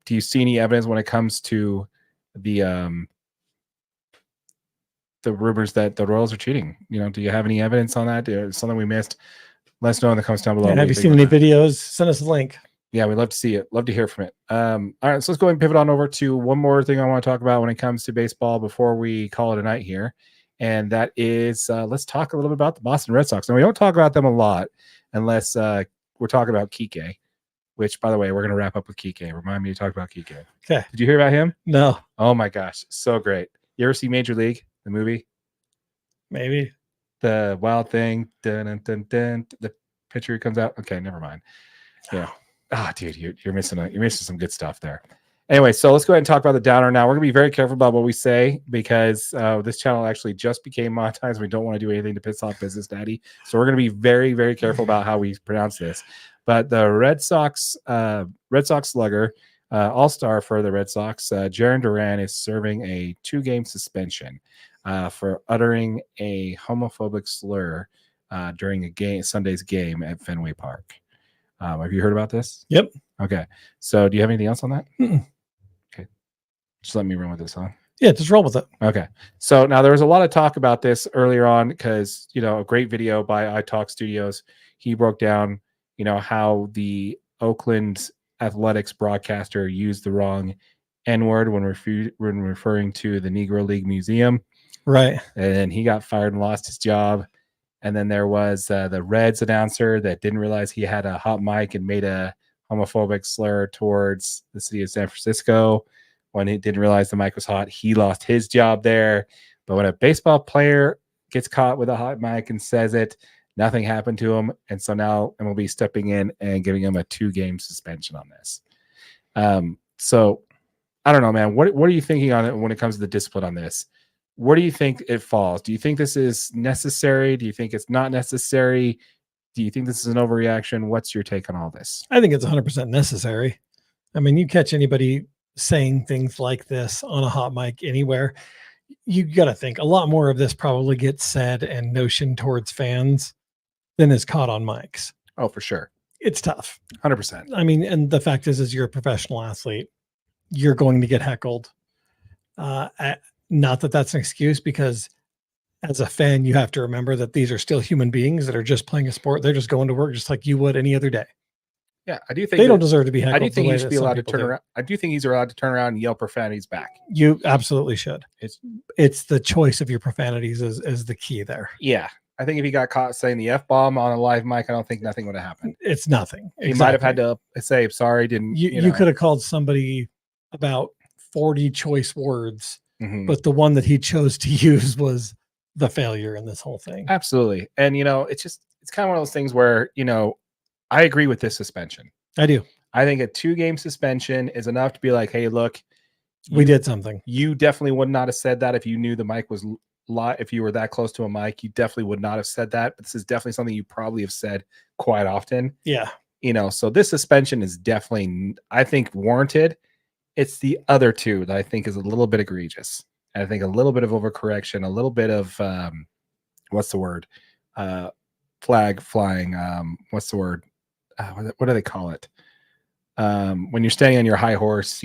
Do you see any evidence when it comes to the rumors that the Royals are cheating? Do you have any evidence on that? Is something we missed? Let us know in the comments down below. Yeah, have you seen any videos? Send us a link. Yeah, we'd love to see it. Love to hear from it. All right, so let's go ahead and pivot on over to one more thing I want to talk about when it comes to baseball before we call it a night here. And that is, let's talk a little bit about the Boston Red Sox. And we don't talk about them a lot unless we're talking about Kike, which, by the way, we're going to wrap up with Kike. Remind me to talk about Kike. Okay. Did you hear about him? No. Oh, my gosh. So great. You ever see Major League, the movie? Maybe. The wild thing. Dun, dun, dun, dun, the pitcher comes out. Okay, never mind. Yeah. Dude, you're missing some good stuff there. Anyway, so let's go ahead and talk about the downer now. We're gonna be very careful about what we say because this channel actually just became monetized. We don't want to do anything to piss off Business Daddy, so we're gonna be very, very careful about how we pronounce this. But the Red Sox slugger, all-star for the Red Sox, Jarren Duran is serving a 2-game suspension for uttering a homophobic slur during Sunday's game at Fenway Park. Have you heard about this? Yep. Okay. So do you have anything else on that? Mm-mm. Okay. Just let me run with this, huh? Yeah, just roll with it. Okay. So now there was a lot of talk about this earlier on because, a great video by iTalk Studios. He broke down, how the Oakland Athletics broadcaster used the wrong N-word when referring to the Negro League Museum. Right. And then he got fired and lost his job. And then there was the Reds announcer that didn't realize he had a hot mic and made a homophobic slur towards the city of San Francisco. When he didn't realize the mic was hot, he lost his job there. But when a baseball player gets caught with a hot mic and says it, nothing happened to him. And so now MLB stepping in and giving him a 2-game suspension on this. So I don't know, man. What are you thinking on it when it comes to the discipline on this? Where do you think it falls? Do you think this is necessary? Do you think it's not necessary? Do you think this is an overreaction? What's your take on all this? I think it's 100% necessary. I mean, you catch anybody saying things like this on a hot mic anywhere, you got to think a lot more of this probably gets said and notion towards fans than is caught on mics. Oh, for sure. It's tough. 100%. I mean, and the fact is you're a professional athlete. You're going to get heckled. Not that that's an excuse, because as a fan, you have to remember that these are still human beings that are just playing a sport. They're just going to work just like you would any other day. Yeah, I do think They don't deserve to be heckled. I do think the way he should that be some allowed to people turn do. around. I do think he's allowed to turn around and yell profanities back. You absolutely should. It's It's the choice of your profanities is the key there. yeah. I think if he got caught saying the F-bomb on a live mic, I don't think nothing would have happened. It's nothing. He might have had to say sorry. Didn't You could have called somebody about 40 choice words, but the one that he chose to use was the failure in this whole thing. Absolutely. And it's kind of one of those things where I agree with this suspension. I do. I think a 2-game suspension is enough to be like, hey, look, we did something. You definitely would not have said that if you knew the mic was live. If you were that close to a mic, you definitely would not have said that. But this is definitely something you probably have said quite often. Yeah. So this suspension is definitely, I think, warranted. It's the other two that I think is a little bit egregious. And I think a little bit of overcorrection, a little bit of what's the word? Flag flying. What's the word? What do they call it? When you're standing on your high horse,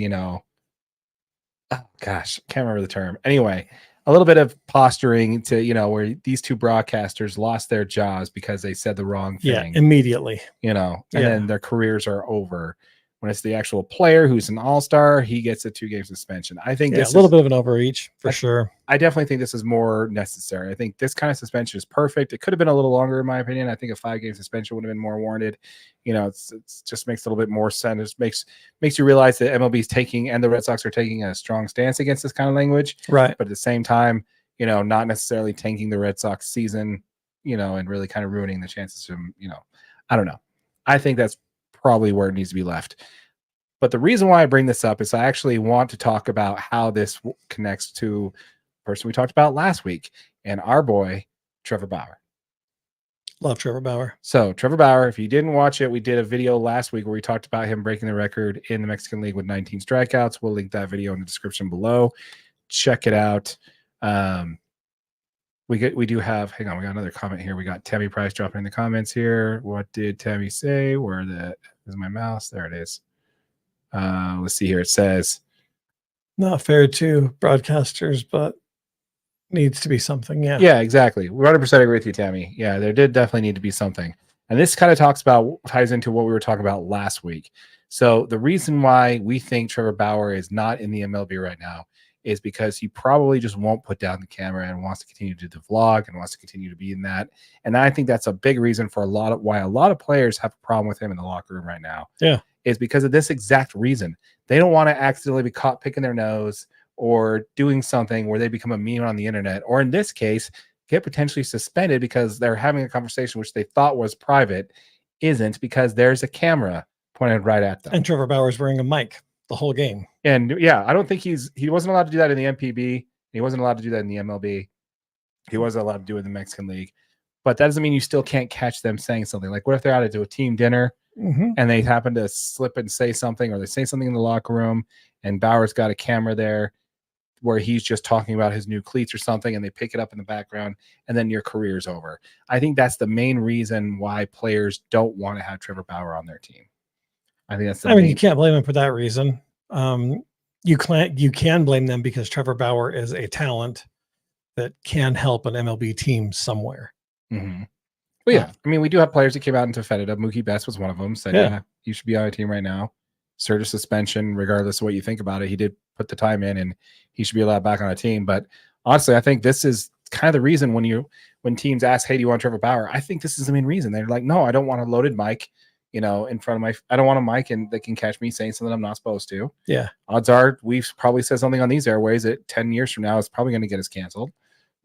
oh gosh, can't remember the term. Anyway, a little bit of posturing to, where these two broadcasters lost their jobs because they said the wrong thing. Yeah, immediately. And then their careers are over. When it's the actual player who's an all-star, he gets a 2-game suspension. I think a little bit of an overreach for sure. I definitely think this is more necessary. I think this kind of suspension is perfect. It could have been a little longer, in my opinion. I think a 5-game suspension would have been more warranted. It's just makes a little bit more sense. It makes you realize that MLB is taking and the Red Sox are taking a strong stance against this kind of language. Right. But at the same time, not necessarily tanking the Red Sox season, and really kind of ruining the chances from, I don't know. I think that's probably where it needs to be left. But the reason why I bring this up is I actually want to talk about how this connects to the person we talked about last week and our boy, Trevor Bauer. Love Trevor Bauer. So Trevor Bauer, if you didn't watch it, we did a video last week where we talked about him breaking the record in the Mexican League with 19 strikeouts. We'll link that video in the description below. Check it out. We do have, hang on, we got another comment here. We got Tammy Price dropping in the comments here. What did Tammy say? Is my mouse? There it is. Let's see here. It says, not fair to broadcasters, but needs to be something. Yeah. Yeah, exactly. 100% agree with you, Tammy. Yeah, there did definitely need to be something. And this kind of ties into what we were talking about last week. So the reason why we think Trevor Bauer is not in the MLB right now is because he probably just won't put down the camera and wants to continue to do the vlog and wants to continue to be in that. And I think that's a big reason for why a lot of players have a problem with him in the locker room right now. Yeah. Is because of this exact reason. They don't want to accidentally be caught picking their nose or doing something where they become a meme on the internet, or in this case, get potentially suspended because they're having a conversation which they thought was private, isn't, because there's a camera pointed right at them. And Trevor Bauer's wearing a mic the whole game. And yeah, I don't think he wasn't allowed to do that in the MPB. He wasn't allowed to do that in the MLB. He wasn't allowed to do it in the Mexican League. But that doesn't mean you still can't catch them saying something. Like, what if they're out to a team dinner and they happen to slip and say something, or they say something in the locker room and Bauer's got a camera there where he's just talking about his new cleats or something, and they pick it up in the background, and then your career's over. I think that's the main reason why players don't want to have Trevor Bauer on their team. I think that's you can't blame him for that reason. You can blame them because Trevor Bauer is a talent that can help an MLB team somewhere. Mm-hmm. But yeah, I mean, we do have players that came out and defended him. Mookie Betts was one of them. Said, yeah, you should be on a team right now. Served a suspension, regardless of what you think about it. He did put the time in, and he should be allowed back on a team. But honestly, I think this is kind of the reason when teams ask, hey, do you want Trevor Bauer? I think this is the main reason. They're like, no, I don't want a loaded mic, in front of I don't want a mic and they can catch me saying something I'm not supposed to. Yeah. Odds are we've probably said something on these airways that 10 years from now is probably going to get us canceled.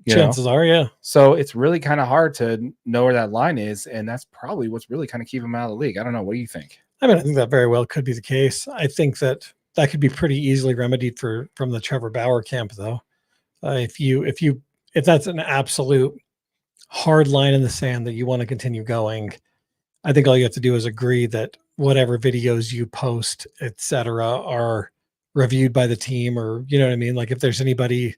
Chances are, yeah. So it's really kind of hard to know where that line is, and that's probably what's really kind of keeping him out of the league. I don't know. What do you think? I mean, I think that very well could be the case. I think that could be pretty easily remedied from the Trevor Bauer camp, though. If that's an absolute hard line in the sand that you want to continue going, I think all you have to do is agree that whatever videos you post, etc., are reviewed by the team, or you know what I mean. Like if there's anybody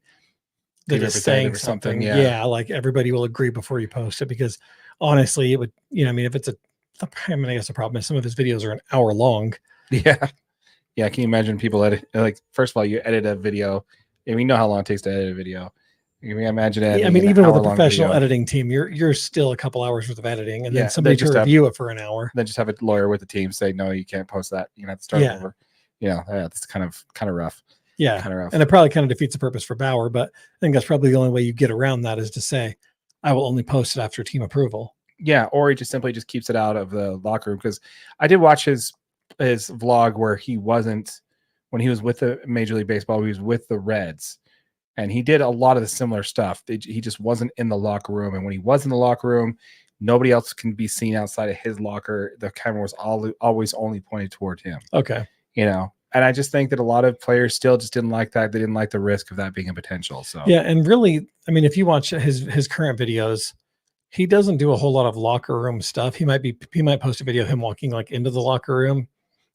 that is saying something, like everybody will agree before you post it, because honestly, it would, if it's I guess the problem is some of his videos are an hour long. Yeah. Can you imagine people edit? Like, first of all, you edit a video, and we know how long it takes to edit a video. You can imagine I editing mean, an even with a hour-long professional video. editing team, you're still a couple hours worth of editing, and Yeah, then somebody they to just have- review it for an hour. Then just have a lawyer with the team say, no, you can't post that. You have to start Yeah. over. Yeah, that's kind of rough. Yeah, Kind of rough. and it probably kind of defeats the purpose for Bauer, but I think that's probably the only way you get around that is to say, I will only post it after team approval. Yeah, or he just simply just keeps it out of the locker room, because I did watch his vlog where he wasn't, when he was with the Major League Baseball, he was with the Reds, and he did a lot of the similar stuff. He just wasn't in the locker room, and when he was in the locker room, nobody else can be seen outside of his locker. The camera was always only pointed toward him. Okay. And I just think that a lot of players still just didn't like that. They didn't like the risk of that being a potential. So yeah, and really, I mean, if you watch his current videos, he doesn't do a whole lot of locker room stuff. He might post a video of him walking like into the locker room,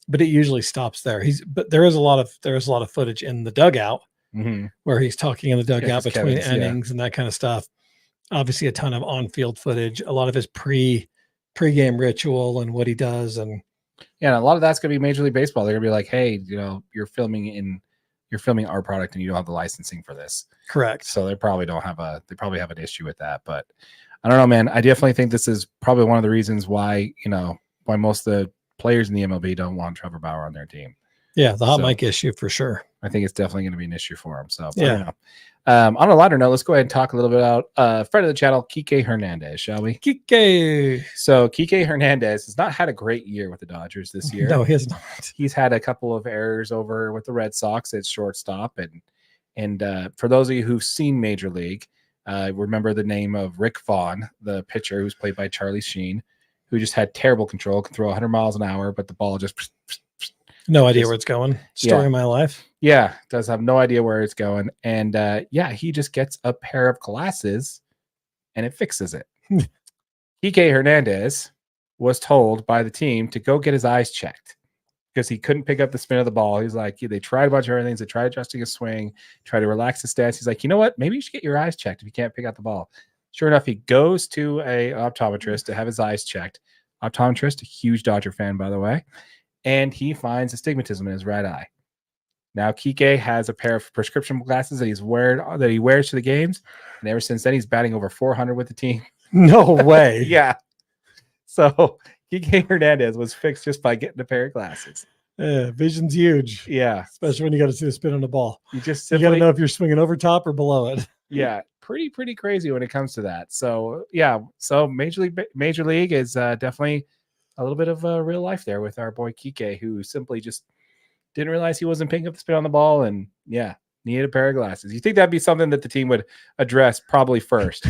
but it usually stops there. But there is a lot of footage in the dugout where he's talking in the dugout between innings and that kind of stuff. Obviously, a ton of on-field footage, a lot of his pre-game ritual and what he does, and yeah, a lot of that's gonna be Major League Baseball. They're gonna be like, hey, you're filming our product and you don't have the licensing for this. Correct. So they probably have an issue with that. But I don't know, man. I definitely think this is probably one of the reasons why most of the players in the MLB don't want Trevor Bauer on their team. Yeah, the hot mic issue for sure. I think it's definitely going to be an issue for him. So yeah. I don't know. On a lighter note, let's go ahead and talk a little bit about friend of the channel, Kike Hernandez, shall we? Kike. So Kike Hernandez has not had a great year with the Dodgers this year. No, he has not. He's had a couple of errors over with the Red Sox at shortstop, and for those of you who've seen Major League, remember the name of Rick Vaughn, the pitcher who's played by Charlie Sheen, who just had terrible control, can throw 100 miles an hour, but the ball just no idea where it's going. Story of my life. Yeah, does have no idea where it's going. And he just gets a pair of glasses and it fixes it. Kike Hernandez was told by the team to go get his eyes checked because he couldn't pick up the spin of the ball. He's like, they tried a bunch of other things. They tried adjusting his swing, try to relax his stance. He's like, you know what? Maybe you should get your eyes checked if you can't pick up the ball. Sure enough, he goes to a optometrist to have his eyes checked. Optometrist, a huge Dodger fan, by the way. And he finds astigmatism in his right eye. Now, Kike has a pair of prescription glasses that he wears to the games. And ever since then, he's batting over 400 with the team. No way. Yeah. So Kike Hernandez was fixed just by getting a pair of glasses. Yeah, vision's huge. Yeah. Especially when you got to see the spin on the ball. You got to know if you're swinging over top or below it. Yeah. Pretty crazy when it comes to that. So, yeah. So Major League is definitely a little bit of real life there with our boy Kike, who simply just didn't realize he wasn't picking up the spin on the ball and needed a pair of glasses. You think that'd be something that the team would address probably first?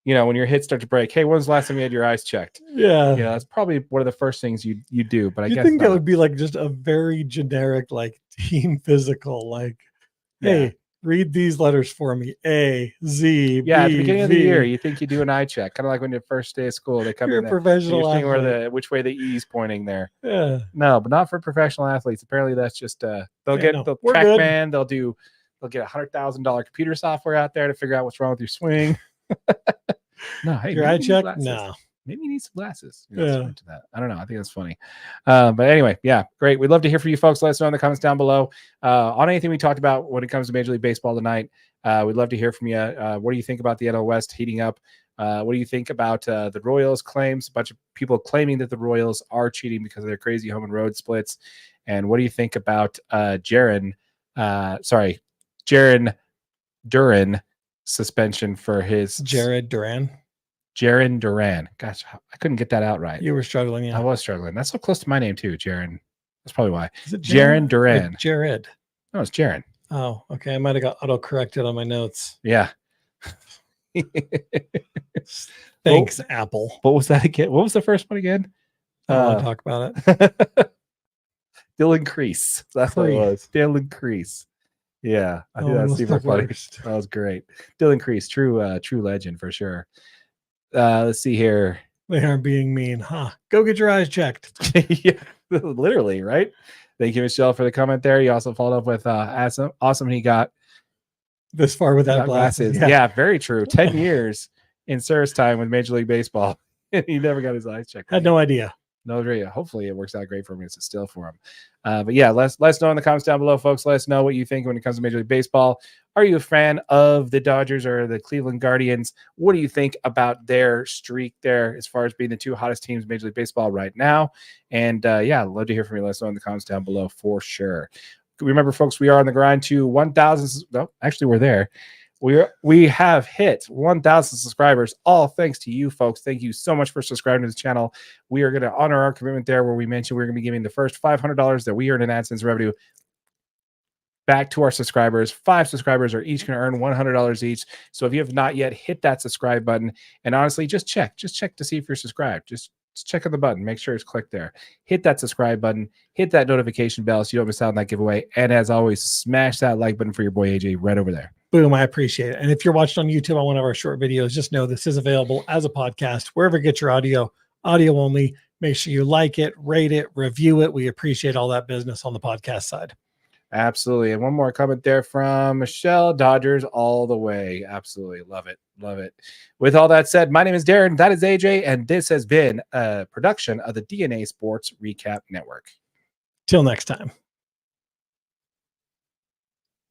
When your hits start to break, hey, when's the last time you had your eyes checked? Yeah. That's probably one of the first things you do. But I guess think that would be like just a very generic like team physical, like, hey, read these letters for me. A, Z, B, at the beginning of the V. year, you think you do an eye check, kind of like when your first day of school, they come You're in a professional athlete. where which way the E's pointing there. Yeah. No, but not for professional athletes. Apparently, that's just they'll get the TrackMan. They'll get $100,000 computer software out there to figure out what's wrong with your swing. No, hey, your eye check. No. Maybe you need some glasses. To that. I don't know. I think that's funny. But anyway, great. We'd love to hear from you folks. Let us know in the comments down below on anything we talked about when it comes to Major League Baseball tonight. We'd love to hear from you. What do you think about the NL West heating up? What do you think about the Royals claims? A bunch of people claiming that the Royals are cheating because of their crazy home and road splits. And what do you think about Jarren Duran suspension for his Jarren Duran. Gosh, I couldn't get that out right. You were struggling. Yeah. I was struggling. That's so close to my name too, Jarren. That's probably why. Is it Jarren Duran? Jared. No, it's Jarren. Oh, okay. I might have got auto corrected on my notes. Yeah. Thanks, Apple. What was that again? What was the first one again? I don't want to talk about it. Dylan Crease. That's what it was. Dylan Crease. Yeah, I think that's super funny. That was great. Dylan Crease, true legend for sure. Let's see here. They aren't being mean, huh? Go get your eyes checked. Yeah, literally, right? Thank you, Michelle, for the comment there. You also followed up with awesome. He got this far without glasses. Yeah, very true. 10 years in service time with Major League Baseball, and he never got his eyes checked. Had no idea. No idea. Hopefully, it works out great for him. It's still for him. But yeah, let us know in the comments down below, folks. Let us know what you think when it comes to Major League Baseball. Are you a fan of the Dodgers or the Cleveland Guardians? What do you think about their streak there as far as being the two hottest teams in Major League Baseball right now? And yeah, I'd love to hear from you. Let us know in the comments down below for sure. Remember, folks, we are on the grind to 1,000. No, actually, we're there. We have hit 1,000 subscribers, all thanks to you folks. Thank you so much for subscribing to this channel. We are going to honor our commitment there where we mentioned we're going to be giving the first $500 that we earn in AdSense revenue back to our subscribers. 5 subscribers are each going to earn $100 each. So if you have not yet hit that subscribe button, and honestly, just check to see if you're subscribed. Just check on the button, make sure it's clicked there. Hit that subscribe button, hit that notification bell so you don't miss out on that giveaway. And as always, smash that like button for your boy AJ right over there. Boom, I appreciate it. And if you're watching on YouTube on one of our short videos, just know this is available as a podcast, wherever you get your audio only. Make sure you like it, rate it, review it. We appreciate all that business on the podcast side. Absolutely. And one more comment there from Michelle. Dodgers all the way. Absolutely. Love it. Love it. With all that said, my name is Darren. That is AJ. And this has been a production of the DNA Sports Recap Network. Till next time.